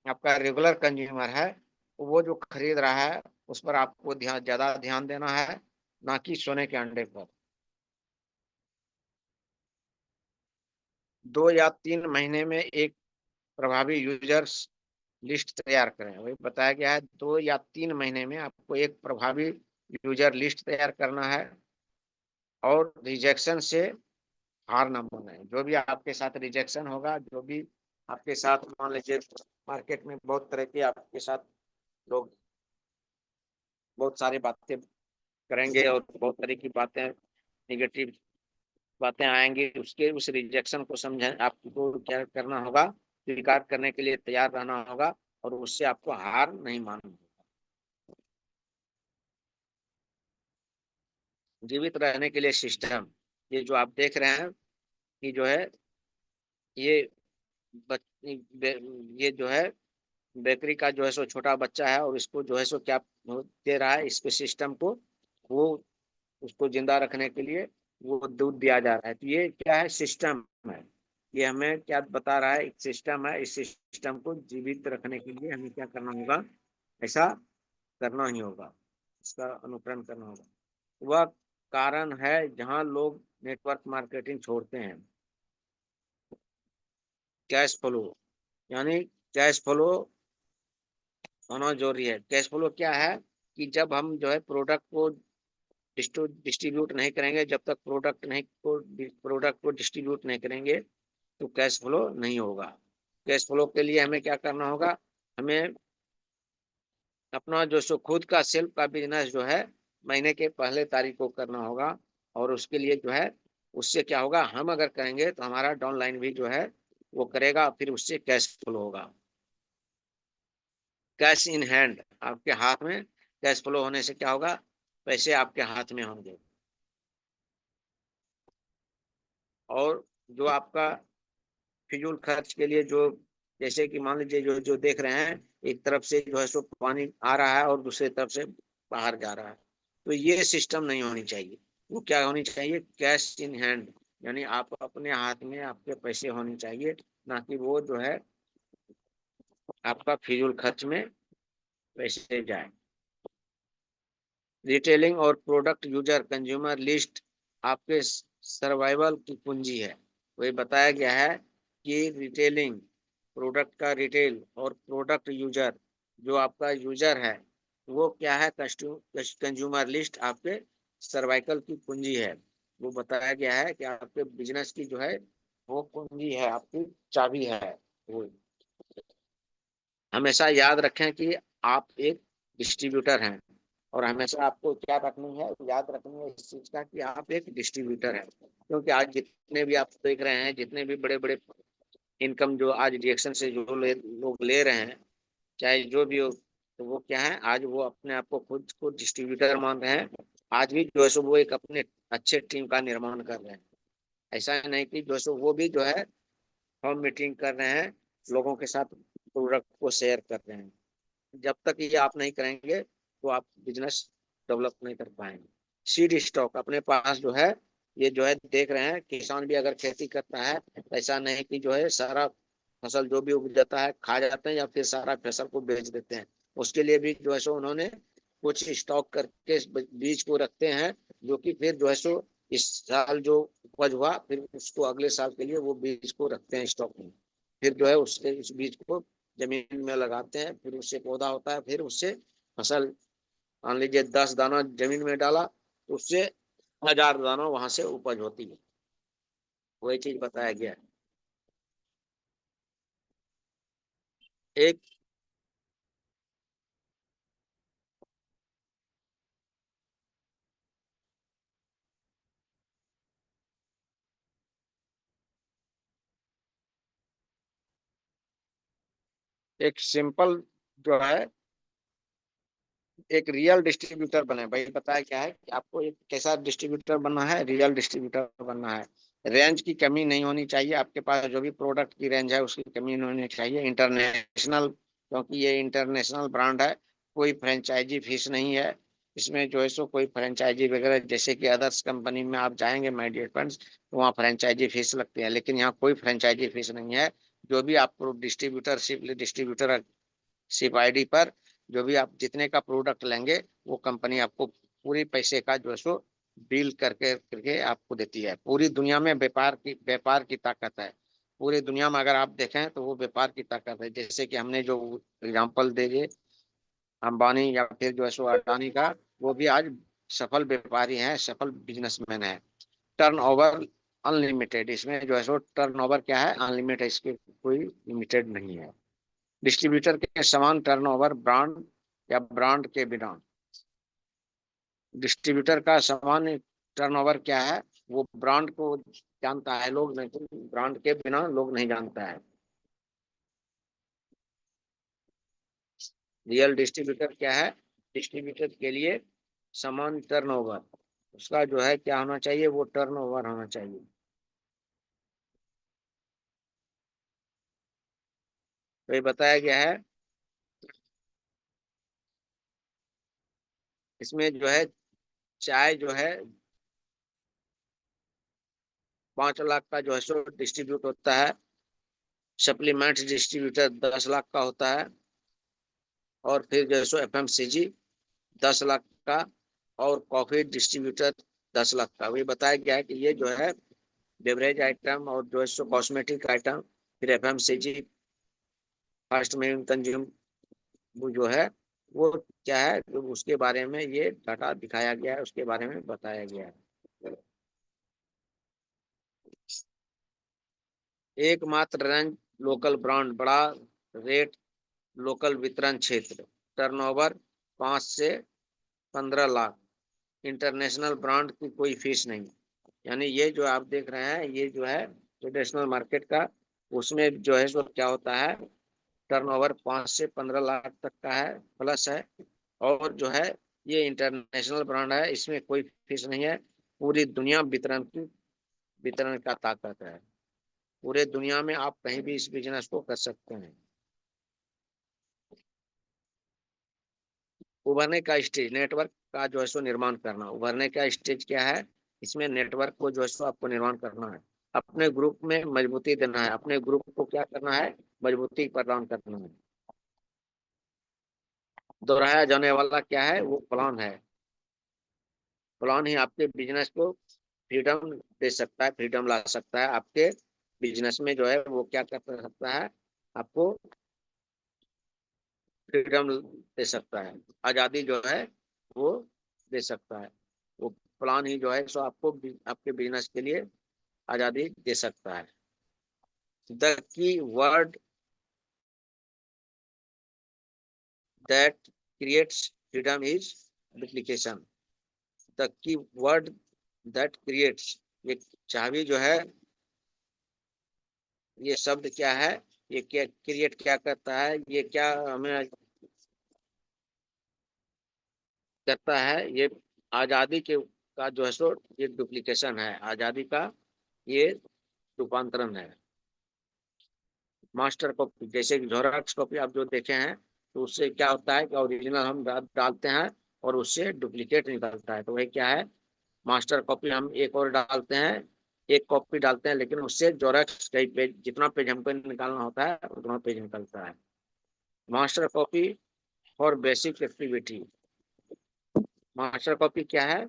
आपका रेगुलर कंज्यूमर है, वो जो खरीद रहा है उस पर आपको ज्यादा ध्यान देना है, ना कि सोने के अंडे पर। 2 या 3 महीने में एक प्रभावी यूजर्स लिस्ट तैयार करें। वही बताया गया है 2 या 3 महीने में आपको एक प्रभावी यूजर लिस्ट तैयार करना है, और रिजेक्शन से हार ना माने। जो भी आपके साथ रिजेक्शन होगा, जो भी आपके साथ मान लीजिए मार्केट में बहुत तरह के आपके साथ लोग बहुत सारी बातें करेंगे और बहुत तरह की बातें निगेटिव बातें आएंगी, उसके उस रिजेक्शन को समझ आपको क्या करना होगा, स्वीकार करने के लिए तैयार रहना होगा। और उससे आपको हार नहीं माननी। जीवित रहने के लिए सिस्टम, ये जो आप देख रहे हैं कि जो है ये बच, ये जो है बेकरी का जो है सो छोटा बच्चा है, और इसको जो है सो क्या दे रहा है, इसके सिस्टम को, वो उसको जिंदा रखने के लिए वो दूध दिया जा रहा है। तो ये क्या है, सिस्टम है। ये हमें क्या बता रहा है, एक सिस्टम है। इस सिस्टम को जीवित रखने के लिए हमें क्या करना होगा, ऐसा करना ही होगा, इसका अनुकरण करना होगा। वह कारण है जहां लोग नेटवर्क मार्केटिंग छोड़ते हैं। कैश फ्लो, यानी कैश फ्लो होना जरूरी है। कैश फ्लो क्या है कि जब हम जो है प्रोडक्ट को डिस्ट्रीब्यूट नहीं करेंगे, जब तक प्रोडक्ट को डिस्ट्रीब्यूट नहीं करेंगे तो कैश फ्लो नहीं होगा। कैश फ्लो के लिए हमें क्या करना होगा, हमें अपना जो सो खुद का सेल्फ का बिजनेस जो है महीने के पहले तारीख को करना होगा। और उसके लिए जो है उससे क्या होगा, हम अगर करेंगे तो हमारा डाउनलाइन भी जो है वो करेगा, फिर उससे कैश फ्लो होगा। कैश इन हैंड, आपके हाथ में कैश फ्लो होने से क्या होगा, पैसे आपके हाथ में होंगे। और जो आपका फिजूल खर्च के लिए जो, जैसे कि मान लीजिए जो जो देख रहे हैं, एक तरफ से जो है सो पानी आ रहा है और दूसरी तरफ से बाहर जा रहा है, तो ये सिस्टम नहीं होनी चाहिए। वो क्या होनी चाहिए, कैश इन हैंड, यानी आप अपने हाथ में आपके पैसे होने चाहिए, ना कि वो जो है आपका फिजूल खर्च में पैसे जाए। रिटेलिंग और प्रोडक्ट यूजर कंज्यूमर लिस्ट आपके सर्वाइवल की कुंजी है। वही बताया गया है कि रिटेलिंग, प्रोडक्ट का रिटेल, और प्रोडक्ट यूजर, जो आपका यूजर है, वो क्या है, कंज्यूमर लिस्ट आपके सर्वाइकल की कुंजी है। वो बताया गया है कि आपके बिजनेस की जो है वो कुंजी है, आपकी चाबी है वो। हमेशा याद रखें कि आप एक डिस्ट्रीब्यूटर हैं, और हमेशा आपको क्या रखनी है, याद रखनी है इस चीज का कि आप एक डिस्ट्रीब्यूटर हैं। क्योंकि आज जितने भी आप देख रहे हैं, जितने भी बड़े बड़े इनकम जो आज रिएक्शन से जो लोग ले रहे हैं, चाहे जो भी हो, तो वो क्या है, आज वो अपने आप को खुद को डिस्ट्रीब्यूटर मान रहे हैं। आज भी जो है सो वो एक अपने अच्छे टीम का निर्माण कर रहे हैं। ऐसा नहीं कि जो है सो वो भी जो है हम मीटिंग कर रहे हैं, लोगों के साथ प्रोडक्ट को शेयर कर रहे हैं। जब तक ये आप नहीं करेंगे तो आप बिजनेस डेवलप नहीं कर पाएंगे। सीड स्टॉक अपने पास जो है, ये जो है देख रहे हैं, किसान भी अगर खेती करता है, ऐसा नहीं कि जो है सारा फसल जो भी उग जाता है खा जाते हैं, या फिर सारा फसल को बेच देते हैं। उसके लिए भी जो है सो उन्होंने कुछ स्टॉक करके बीज को रखते हैं, जो कि फिर जो है सो इस साल जो उपज हुआ, फिर उसको अगले साल के लिए वो बीज को रखते हैं स्टॉक में। फिर जो है उसके उस बीज को जमीन में लगाते हैं, फिर उससे पौधा होता है, फिर उससे फसल, मान लीजिए 10 दाना जमीन में डाला तो उससे 1000 दाना वहां से उपज होती है। वही चीज बताया गया है। एक एक सिंपल जो है, एक रियल डिस्ट्रीब्यूटर बने। भाई बताया क्या है कि आपको एक कैसा डिस्ट्रीब्यूटर बनना है, रियल डिस्ट्रीब्यूटर बनना है। रेंज की कमी नहीं होनी चाहिए आपके पास, जो भी प्रोडक्ट की रेंज है उसकी कमी नहीं होनी चाहिए। इंटरनेशनल, क्योंकि ये इंटरनेशनल ब्रांड है, कोई फ्रेंचाइजी फीस नहीं है इसमें, जो है सो कोई फ्रेंचाइजी वगैरह, जैसे कि अदर्स कंपनी में आप जाएंगे माय डियर फ्रेंड्स, तो वहाँ फ्रेंचाइजी फीस लगती है, लेकिन यहाँ कोई फ्रेंचाइजी फीस नहीं है। जो भी आपको डिस्ट्रीब्यूटरशिप आईडी पर जो भी आप जितने का प्रोडक्ट लेंगे, वो कंपनी आपको पूरी पैसे का जो है सो डील करके करके आपको देती है। पूरी दुनिया में व्यापार की ताकत है। पूरी दुनिया में अगर आप देखें तो वो व्यापार की ताकत है। जैसे कि हमने जो एग्जांपल दे, अंबानी या फिर जो है सो अडानी का, वो भी आज सफल व्यापारी हैं, सफल बिजनेसमैन है। टर्नओवर अनलिमिटेड, इसमें जो है सो टर्नओवर क्या है, अनलिमिटेड, इसके कोई लिमिटेड नहीं है। डिस्ट्रीब्यूटर के समान टर्नओवर ब्रांड या ब्रांड के बिना, डिस्ट्रीब्यूटर का समान टर्नओवर क्या है, वो ब्रांड को जानता है लोग, नहीं ब्रांड के बिना लोग नहीं जानता है। रियल डिस्ट्रीब्यूटर क्या है? डिस्ट्रीब्यूटर के लिए समान टर्नओवर, उसका जो है क्या होना चाहिए? वो टर्नओवर होना चाहिए। तो ये बताया गया है, इसमें जो है चाय जो है 5 लाख का जो है सो डिस्ट्रीब्यूट होता है, सप्लीमेंट्स डिस्ट्रीब्यूटर 10 लाख का होता है, और फिर जो है सो एफएमसीजी 10 लाख का, और कॉफी डिस्ट्रीब्यूटर 10 लाख का। वही बताया गया है कि ये जो है बेवरेज आइटम और जो है सो कॉस्मेटिक आइटम, फिर एफएमसीजी फास्ट मूविंग कंज्यूम वो जो है वो क्या है, तो उसके बारे में ये डाटा दिखाया गया है, उसके बारे में बताया गया है। एकमात्र रैंक लोकल ब्रांड, बड़ा रेट, लोकल वितरण क्षेत्र, टर्नओवर 5 से 15 लाख, इंटरनेशनल ब्रांड की कोई फीस नहीं। यानी ये जो आप देख रहे हैं ये जो है ट्रेडिशनल मार्केट का, उसमें जो है सो क्या होता है, टर्नओवर 5 से 15 लाख तक का है, प्लस है। और जो है ये इंटरनेशनल ब्रांड है, इसमें कोई फीस नहीं है। पूरी दुनिया वितरण का ताकत है, पूरे दुनिया में आप कहीं भी इस बिजनेस को कर सकते हैं। उभरने का स्टेज, नेटवर्क का जो है सो निर्माण करना। उभरने का स्टेज क्या है? इसमें नेटवर्क को जो है सो आपको निर्माण करना है, अपने ग्रुप में मजबूती देना है, अपने ग्रुप को क्या करना है? मजबूती प्रदान करना है। दोहराया जाने वाला क्या है? वो प्लान है। प्लान ही आपके बिजनेस को फ्रीडम दे सकता है, फ्रीडम ला सकता है आपके बिजनेस में, जो है वो क्या कर सकता है? आपको फ्रीडम दे सकता है, आजादी जो है वो दे सकता है। वो प्लान ही जो है सो आपको आपके बिजनेस के लिए आजादी दे सकता है। The key word that creates freedom is duplication. The key word that creates, ये चाबी जो है, ये शब्द क्या है? ये क्या क्रिएट क्या करता है? ये क्या हमें करता है? ये आजादी के का जो है सो ये डुप्लीकेशन है, आजादी का ये रूपांतरण है। मास्टर कॉपी, जैसे जेरॉक्स कॉपी आप जो देखे हैं, तो उससे क्या होता है कि ओरिजिनल हम डालते हैं और उससे डुप्लीकेट निकलता है, तो वही क्या है? मास्टर कॉपी हम एक और डालते हैं, एक कॉपी डालते हैं, लेकिन उससे जेरॉक्स कई पेज, जितना पेज हमको निकालना होता है उतना पेज निकलता है। Master copy for basic activity, master copy क्या है?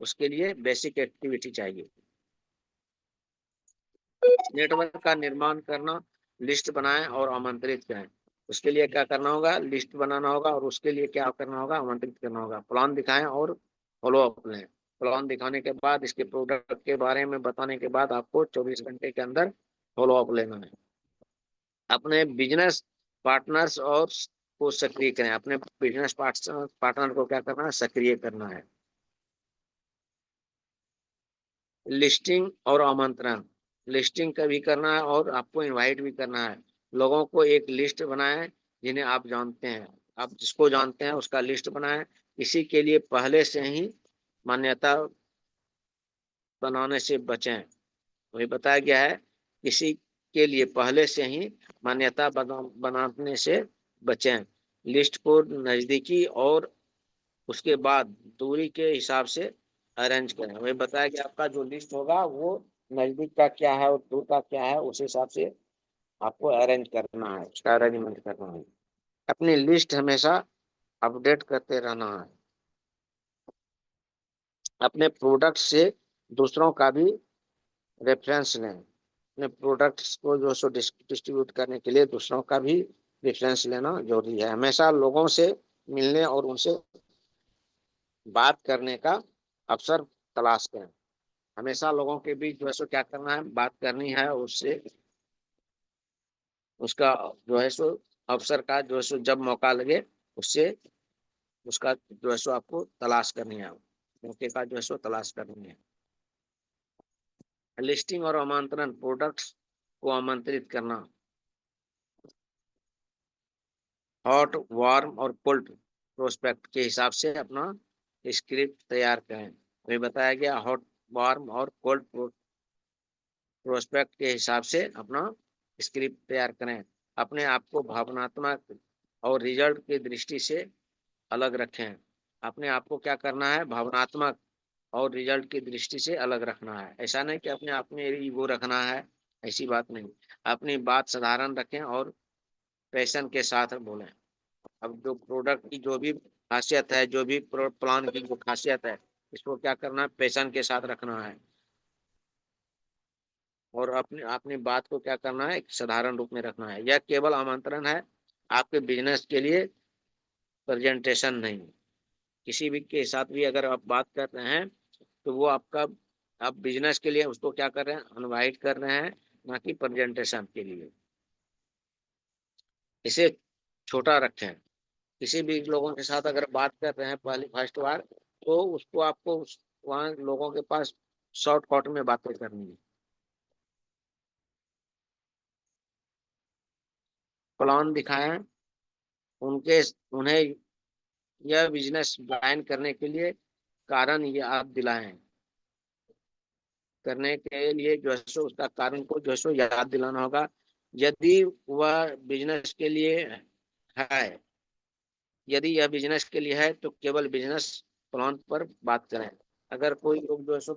उसके लिए बेसिक एक्टिविटी चाहिए। नेटवर्क का निर्माण करना, लिस्ट बनाएं और आमंत्रित करें। उसके लिए क्या करना होगा? लिस्ट बनाना होगा, और उसके लिए क्या करना होगा? आमंत्रित करना होगा। प्लान दिखाएं और फॉलो अप लें। प्लान दिखाने के बाद, इसके प्रोडक्ट के बारे में बताने के बाद, आपको 24 घंटे के अंदर फॉलो अप लेना है। अपने बिजनेस पार्टनर्स और को सक्रिय करें, अपने बिजनेस पार्टनर को क्या करना है? सक्रिय करना है। लिस्टिंग और आमंत्रण, लिस्टिंग का भी करना है और आपको इनवाइट भी करना है। लोगों को एक लिस्ट बनाएं जिन्हें आप जानते हैं, आप जिसको जानते हैं उसका लिस्ट बनाएं। इसी के लिए पहले से ही मान्यता बनाने से बचें। वही बताया गया है, किसी के लिए पहले से ही मान्यता बनाने से बचें। लिस्ट को नजदीकी और उसके बाद दूरी के हिसाब से अरेंज करें। वही बताया कि आपका जो लिस्ट होगा वो नजदीक का क्या है और दूर का क्या है, उस हिसाब से आपको अरेंज करना है, उसका अरेंजमेंट करना है। अपनी लिस्ट हमेशा अपडेट करते रहना है। अपने प्रोडक्ट से दूसरों का भी रेफरेंस लें। अपने प्रोडक्ट्स को जो सो डिस्ट्रीब्यूट करने के लिए दूसरों का भी रेफरेंस लेना जरूरी है। हमेशा लोगों से मिलने और उनसे बात करने का अवसर तलाश करें। हमेशा लोगों के बीच जो है सो क्या करना है? बात करनी है, उससे उसका जो है सो अवसर का जो है सो जब मौका लगे उससे उसका जो है सो आपको तलाश करनी है, मौके का जो है सो तलाश करनी है। लिस्टिंग और आमंत्रण, प्रोडक्ट्स को आमंत्रित करना। हॉट, वार्म और कोल्ड प्रोस्पेक्ट के हिसाब से अपना स्क्रिप्ट तैयार करें। वही बताया गया, हॉट, वार्म और कोल्ड प्रोस्पेक्ट के हिसाब से अपना स्क्रिप्ट तैयार करें। अपने आप को भावनात्मक और रिजल्ट की दृष्टि से अलग रखें। अपने आप को क्या करना है, भावनात्मक और रिजल्ट की दृष्टि से अलग रखना है। ऐसा नहीं कि अपने आप में ईगो रखना है, ऐसी बात नहीं। अपनी बात साधारण रखें और पैशन के साथ बोलें। अब जो प्रोडक्ट की जो भी खासियत है, जो भी प्लान की जो खासियत है, इसको क्या करना है, पैशन के साथ रखना है। और अपनी अपनी बात को क्या करना है, एक साधारण रूप में रखना है। यह केवल आमंत्रण है, आपके बिजनेस के लिए प्रेजेंटेशन नहीं। किसी भी के साथ भी अगर आप बात कर रहे हैं तो वो आपका, आप बिजनेस के लिए उसको क्या कर रहे हैं, इनवाइट कर रहे हैं, ना कि प्रेजेंटेशन के लिए। इसे छोटा रखें। किसी भी लोगों के साथ अगर बात कर रहे हैं पहली फर्स्ट बार, तो उसको आपको वहाँ लोगों के पास शॉर्टकट में बातें करनी है। प्लान दिखाएं, उनके उन्हें यह बिजनेस बयान करने के लिए कारण याद दिलाएं। करने के लिए जो है सो उसका कारण को जो है सो याद दिलाना होगा। यदि वह बिजनेस के लिए है, यदि यह बिजनेस के लिए है तो केवल बिजनेस प्लान पर बात करें। अगर कोई लोग जो है सो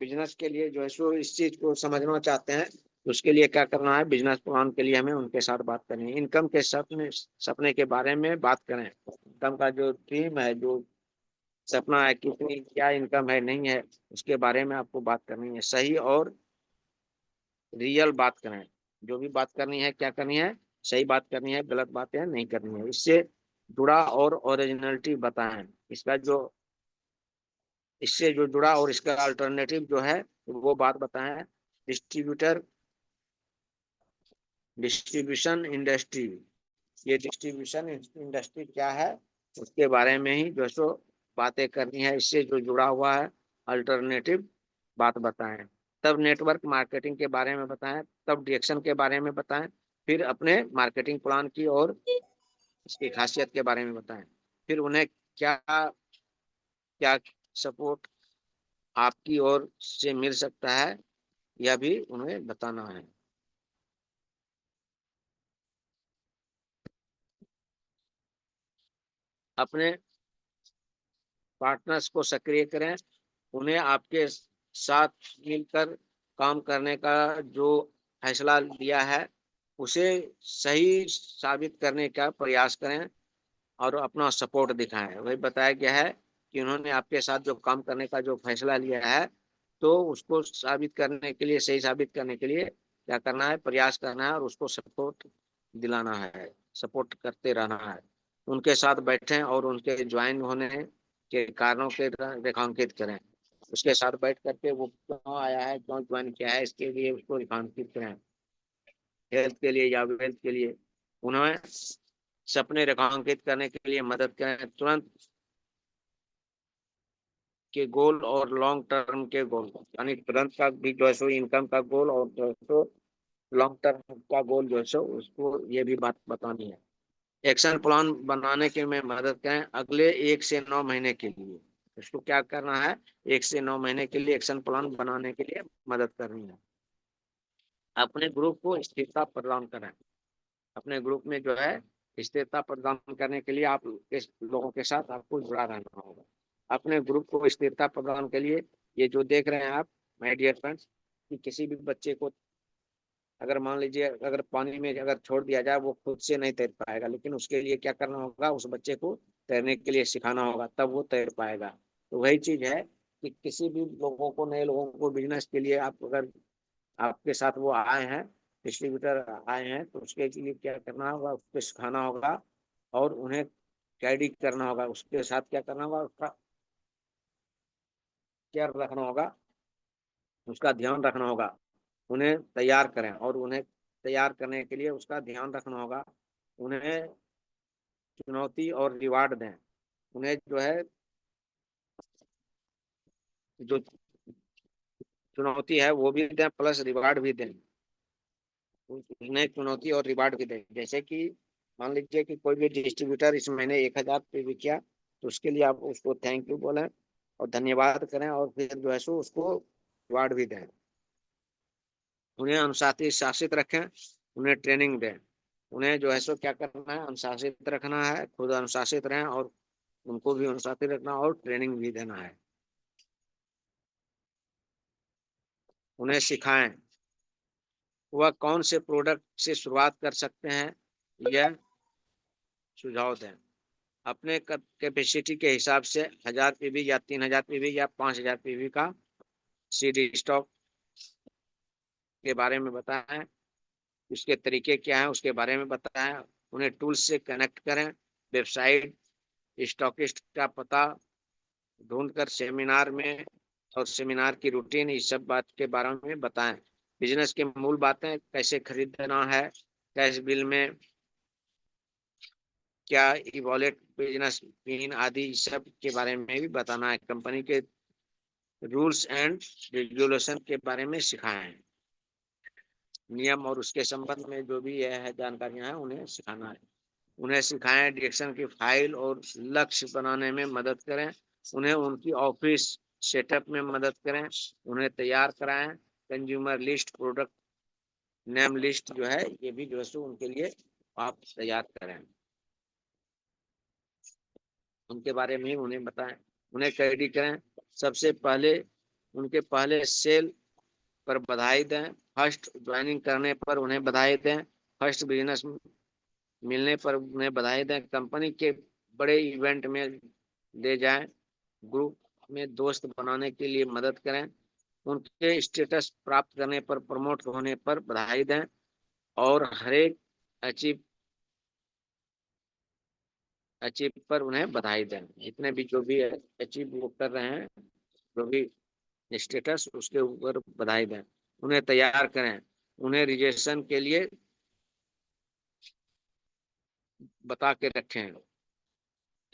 बिजनेस के लिए जो है सो इस चीज को समझना चाहते हैं, तो उसके लिए क्या करना है, बिजनेस प्लान के लिए हमें उनके साथ बात करनी है। इनकम के सपने सपने के बारे में बात करें। इनकम का जो ड्रीम है, जो सपना है, कितनी क्या इनकम है, नहीं है, उसके बारे में आपको बात करनी है। सही और रियल बात करें। जो भी बात करनी है, क्या करनी है, सही बात करनी है, गलत बातें नहीं करनी है। इससे जुड़ा और ओरिजिनलिटी बताएं। इसका जो इससे जो जुड़ा और इसका अल्टरनेटिव जो है वो बात बताएं। डिस्ट्रीब्यूटर डिस्ट्रीब्यूशन इंडस्ट्री, ये डिस्ट्रीब्यूशन इंडस्ट्री क्या है, उसके बारे में ही जो सो बातें करनी है। इससे जो जुड़ा हुआ है अल्टरनेटिव बात बताएं। तब नेटवर्क मार्केटिंग के बारे में बताएं, तब डायरेक्शन के बारे में बताएं, फिर अपने मार्केटिंग प्लान की और इसकी खासियत के बारे में बताएं। फिर उन्हें क्या क्या सपोर्ट आपकी ओर से मिल सकता है, यह भी उन्हें बताना है। अपने पार्टनर्स को सक्रिय करें। उन्हें आपके साथ मिलकर काम करने का जो फैसला लिया है उसे सही साबित करने का प्रयास करें और अपना सपोर्ट दिखाएं। वही बताया गया है कि उन्होंने आपके साथ जो काम करने का जो फैसला लिया है, तो उसको साबित करने के लिए, सही साबित करने के लिए क्या करना है, प्रयास करना है और उसको सपोर्ट दिलाना है, सपोर्ट करते रहना है। उनके साथ बैठें और उनके ज्वाइन होने के कारणों के रेखांकित करें। उसके साथ बैठ करके वो क्यों आया है, क्यों ज्वाइन किया है, इसके लिए उसको रेखांकित करें। हेल्थ के लिए या वेल्थ के लिए उन्हें सपने रेखांकित करने के लिए मदद करें। तुरंत के गोल और लॉन्ग टर्म के गोल, यानी तुरंत का भी जो है सो इनकम का गोल और जो है सो लॉन्ग टर्म का गोल जो है सो उसको ये भी बात बतानी है। एक्शन प्लान बनाने के में मदद करें अगले 1 से 9 महीने के लिए। उसको क्या करना है, 1 से 9 महीने के लिए एक्शन प्लान बनाने के लिए मदद करनी है। अपने ग्रुप को स्थिरता प्रदान करें। अपने ग्रुप में जो है स्थिरता प्रदान करने के लिए आप इस लोगों के साथ आपको जुड़ा रहना होगा। अपने ग्रुप को स्थिरता प्रदान के लिए, ये जो देख रहे हैं आप माय डियर फ्रेंड्स, कि किसी भी बच्चे को अगर मान लीजिए अगर पानी में अगर छोड़ दिया जाए, वो खुद से नहीं तैर पाएगा, लेकिन उसके लिए क्या करना होगा, उस बच्चे को तैरने के लिए सिखाना होगा, तब वो तैर पाएगा। तो वही चीज है कि किसी भी लोगों को, नए लोगों को बिजनेस के लिए आप अगर आपके साथ वो आए हैं, डिस्ट्रीब्यूटर आए हैं, तो उसके लिए क्या करना होगा, उसको सिखाना होगा और उन्हें गाइड करना होगा। उसके साथ क्या करना होगा, उसका केयर रखना होगा, उसका ध्यान रखना होगा। उन्हें तैयार करें और उन्हें तैयार करने के लिए उसका ध्यान रखना होगा। उन्हें चुनौती और रिवार्ड दें। उन्हें जो है जो चुनौती है वो भी दें, प्लस रिवार्ड भी दें। उन्हें चुनौती और रिवार्ड भी दें। जैसे कि मान लीजिए कि कोई भी डिस्ट्रीब्यूटर इस महीने 1000 पीवी किया, तो उसके लिए आप उसको थैंक यू बोलें और धन्यवाद करें, और फिर जो है सो उसको अवार्ड भी दें। उन्हें अनुशासित शासित रखें, उन्हें ट्रेनिंग दें। उन्हें जो है सो क्या करना है, अनुशासित रखना है, खुद अनुशासित रहें और उनको भी अनुशासित रखना और ट्रेनिंग भी देना है। उन्हें सिखाएं वह कौन से प्रोडक्ट से शुरुआत कर सकते हैं, यह सुझाव दें। अपने कैपेसिटी के हिसाब से 1000 पीवी या 3000 पीवी या 5000 पीवी का सीडी स्टॉक के बारे में बताएं, उसके तरीके क्या हैं उसके बारे में बताएं। उन्हें टूल्स से कनेक्ट करें, वेबसाइट, स्टॉकिस्ट का पता ढूंढकर सेमिनार में और सेमिनार की रूटीन, इस सब बात के बारे में बताएं। बिजनेस के मूल बातें, कैसे खरीदना है, कैश बिल में क्या, ई वॉलेट, बिजनेस पिन आदि, इस सब के बारे में भी बताना है। कंपनी के रूल्स एंड रेगुलेशन के बारे में सिखाएं। नियम और उसके संबंध में जो भी यह है जानकारियां हैं उन्हें सिखाना है। उन्हें सिखाएं डायरेक्शन की फाइल और लक्ष्य बनाने में मदद करें। उन्हें उनकी ऑफिस सेटअप में मदद करें। उन्हें तैयार कराएं consumer list, product name list जो है, ये भी जो है सो उनके लिए आप तैयार करें, उनके बारे में उन्हें बताएं। उन्हें रेडी करें। सबसे पहले उनके पहले सेल पर बधाई दें। फर्स्ट ज्वाइनिंग करने पर उन्हें बधाई दें। फर्स्ट बिजनेस मिलने पर उन्हें बधाई दें। कंपनी के बड़े इवेंट में ले जाएं। ग्रुप में दोस्त बनाने के लिए मदद करें। उनके स्टेटस प्राप्त करने पर, प्रमोट होने पर बधाई दें। और हर एक अचीव अचीव पर उन्हें बधाई दें। जितने भी जो भी अचीव वो कर रहे हैं, जो भी स्टेटस, उसके ऊपर बधाई दें। उन्हें तैयार करें। उन्हें रिजेक्शन के लिए बता के रखें।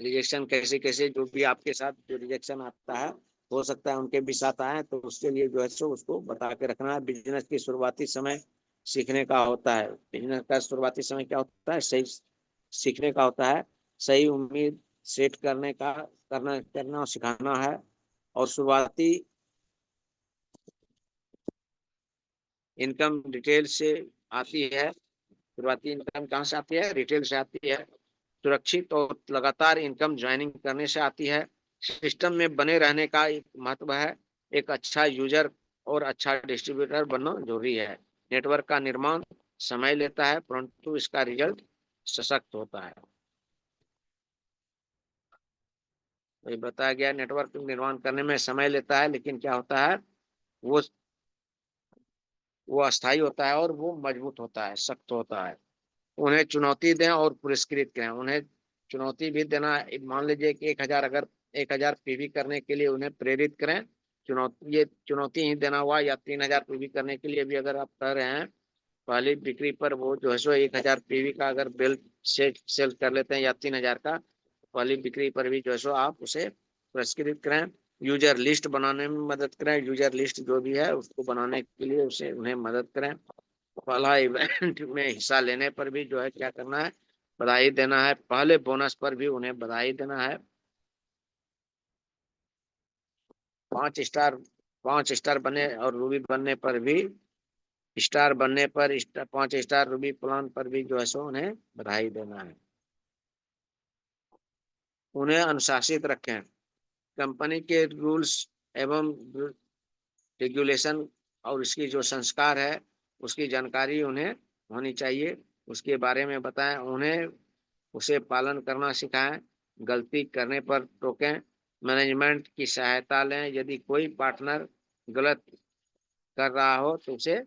रिजेक्शन कैसे कैसे, जो भी आपके साथ जो रिजेक्शन आता है, हो सकता है उनके भी साथ आए, तो उसके लिए जो है सो उसको बता के रखना है। बिजनेस की शुरुआती समय सीखने का होता है। बिजनेस का शुरुआती समय क्या होता है, सही सीखने का होता है। सही उम्मीद सेट करने का, करना करना और सिखाना है। और शुरुआती इनकम डिटेल से आती है। शुरुआती इनकम कहाँ से आती है, रिटेल से आती है। सुरक्षित और लगातार इनकम ज्वाइनिंग करने से आती है। सिस्टम में बने रहने का एक महत्व है। एक अच्छा यूजर और अच्छा डिस्ट्रीब्यूटर बनना जरूरी है। नेटवर्क का निर्माण समय लेता है, परंतु इसका रिजल्ट सशक्त होता है। ये बताया गया, नेटवर्क निर्माण करने में समय लेता है, लेकिन क्या होता है, वो वो अस्थायी होता है और वो मजबूत होता है, सख्त होता है। उन्हें चुनौती दें और पुरस्कृत करें। उन्हें चुनौती भी देना। मान लीजिए कि 1000, अगर 1000 पीवी करने के लिए उन्हें प्रेरित करें। चुनौती, ये चुनौती ही देना हुआ। या 3000 पीवी करने के लिए भी अगर आप कर रहे हैं, पहली बिक्री पर वो जो है सो 1000 पीवी का अगर बिल सेल कर लेते हैं, या 3000 का, पहली बिक्री पर भी जो है सो आप उसे पुरस्कृत करें। यूजर लिस्ट बनाने में मदद करें। यूजर लिस्ट जो भी है उसको बनाने के लिए उसे उन्हें मदद करें। पहला इवेंट में हिस्सा लेने पर भी जो है क्या करना है, बधाई देना है। पहले बोनस पर भी उन्हें बधाई देना है। 5 स्टार 5 स्टार बने और रूबी बनने पर भी, स्टार बनने पर, 5 स्टार रूबी प्लान पर भी जो है सो उन्हें बधाई देना है। उन्हें अनुशासित रखें। कंपनी के रूल्स एवं रेगुलेशन और इसकी जो संस्कार है उसकी जानकारी उन्हें होनी चाहिए। उसके बारे में बताएं। उन्हें उसे पालन करना सिखाएं। गलती करने पर टोकें। मैनेजमेंट की सहायता लें। यदि कोई पार्टनर गलत कर रहा हो तो उसे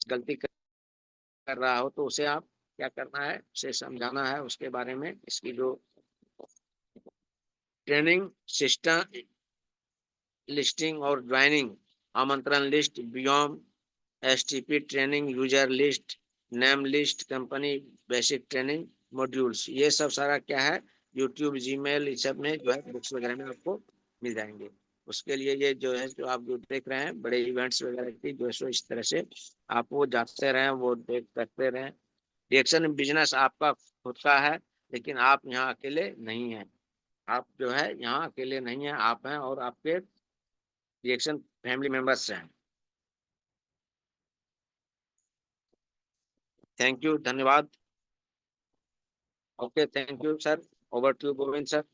गलती कर रहा हो तो उसे आप क्या करना है, उसे समझाना है उसके बारे में। इसकी जो ट्रेनिंग सिस्टम, लिस्टिंग और ज्वाइनिंग, आमंत्रण list, beyond STP training, user list, name list, company basic training modules, ये सब सारा क्या है, यूट्यूब, जीमेल, इस सब में जो है बुक्स वगैरह में आपको मिल जाएंगे। उसके लिए ये जो है, जो आप जो देख रहे हैं बड़े इवेंट्स वगैरह की, जो है सो इस तरह से आप वो जाते रहें, वो देख करते रहें। रिएक्शन बिजनेस आपका खुद का है, लेकिन आप यहाँ अकेले नहीं हैं। आप जो है यहाँ अकेले नहीं हैं, आप हैं और आपके रिएक्शन फैमिली मेंबर्स हैं। थैंक यू, धन्यवाद। Okay, thank you sir. Over to Govind sir.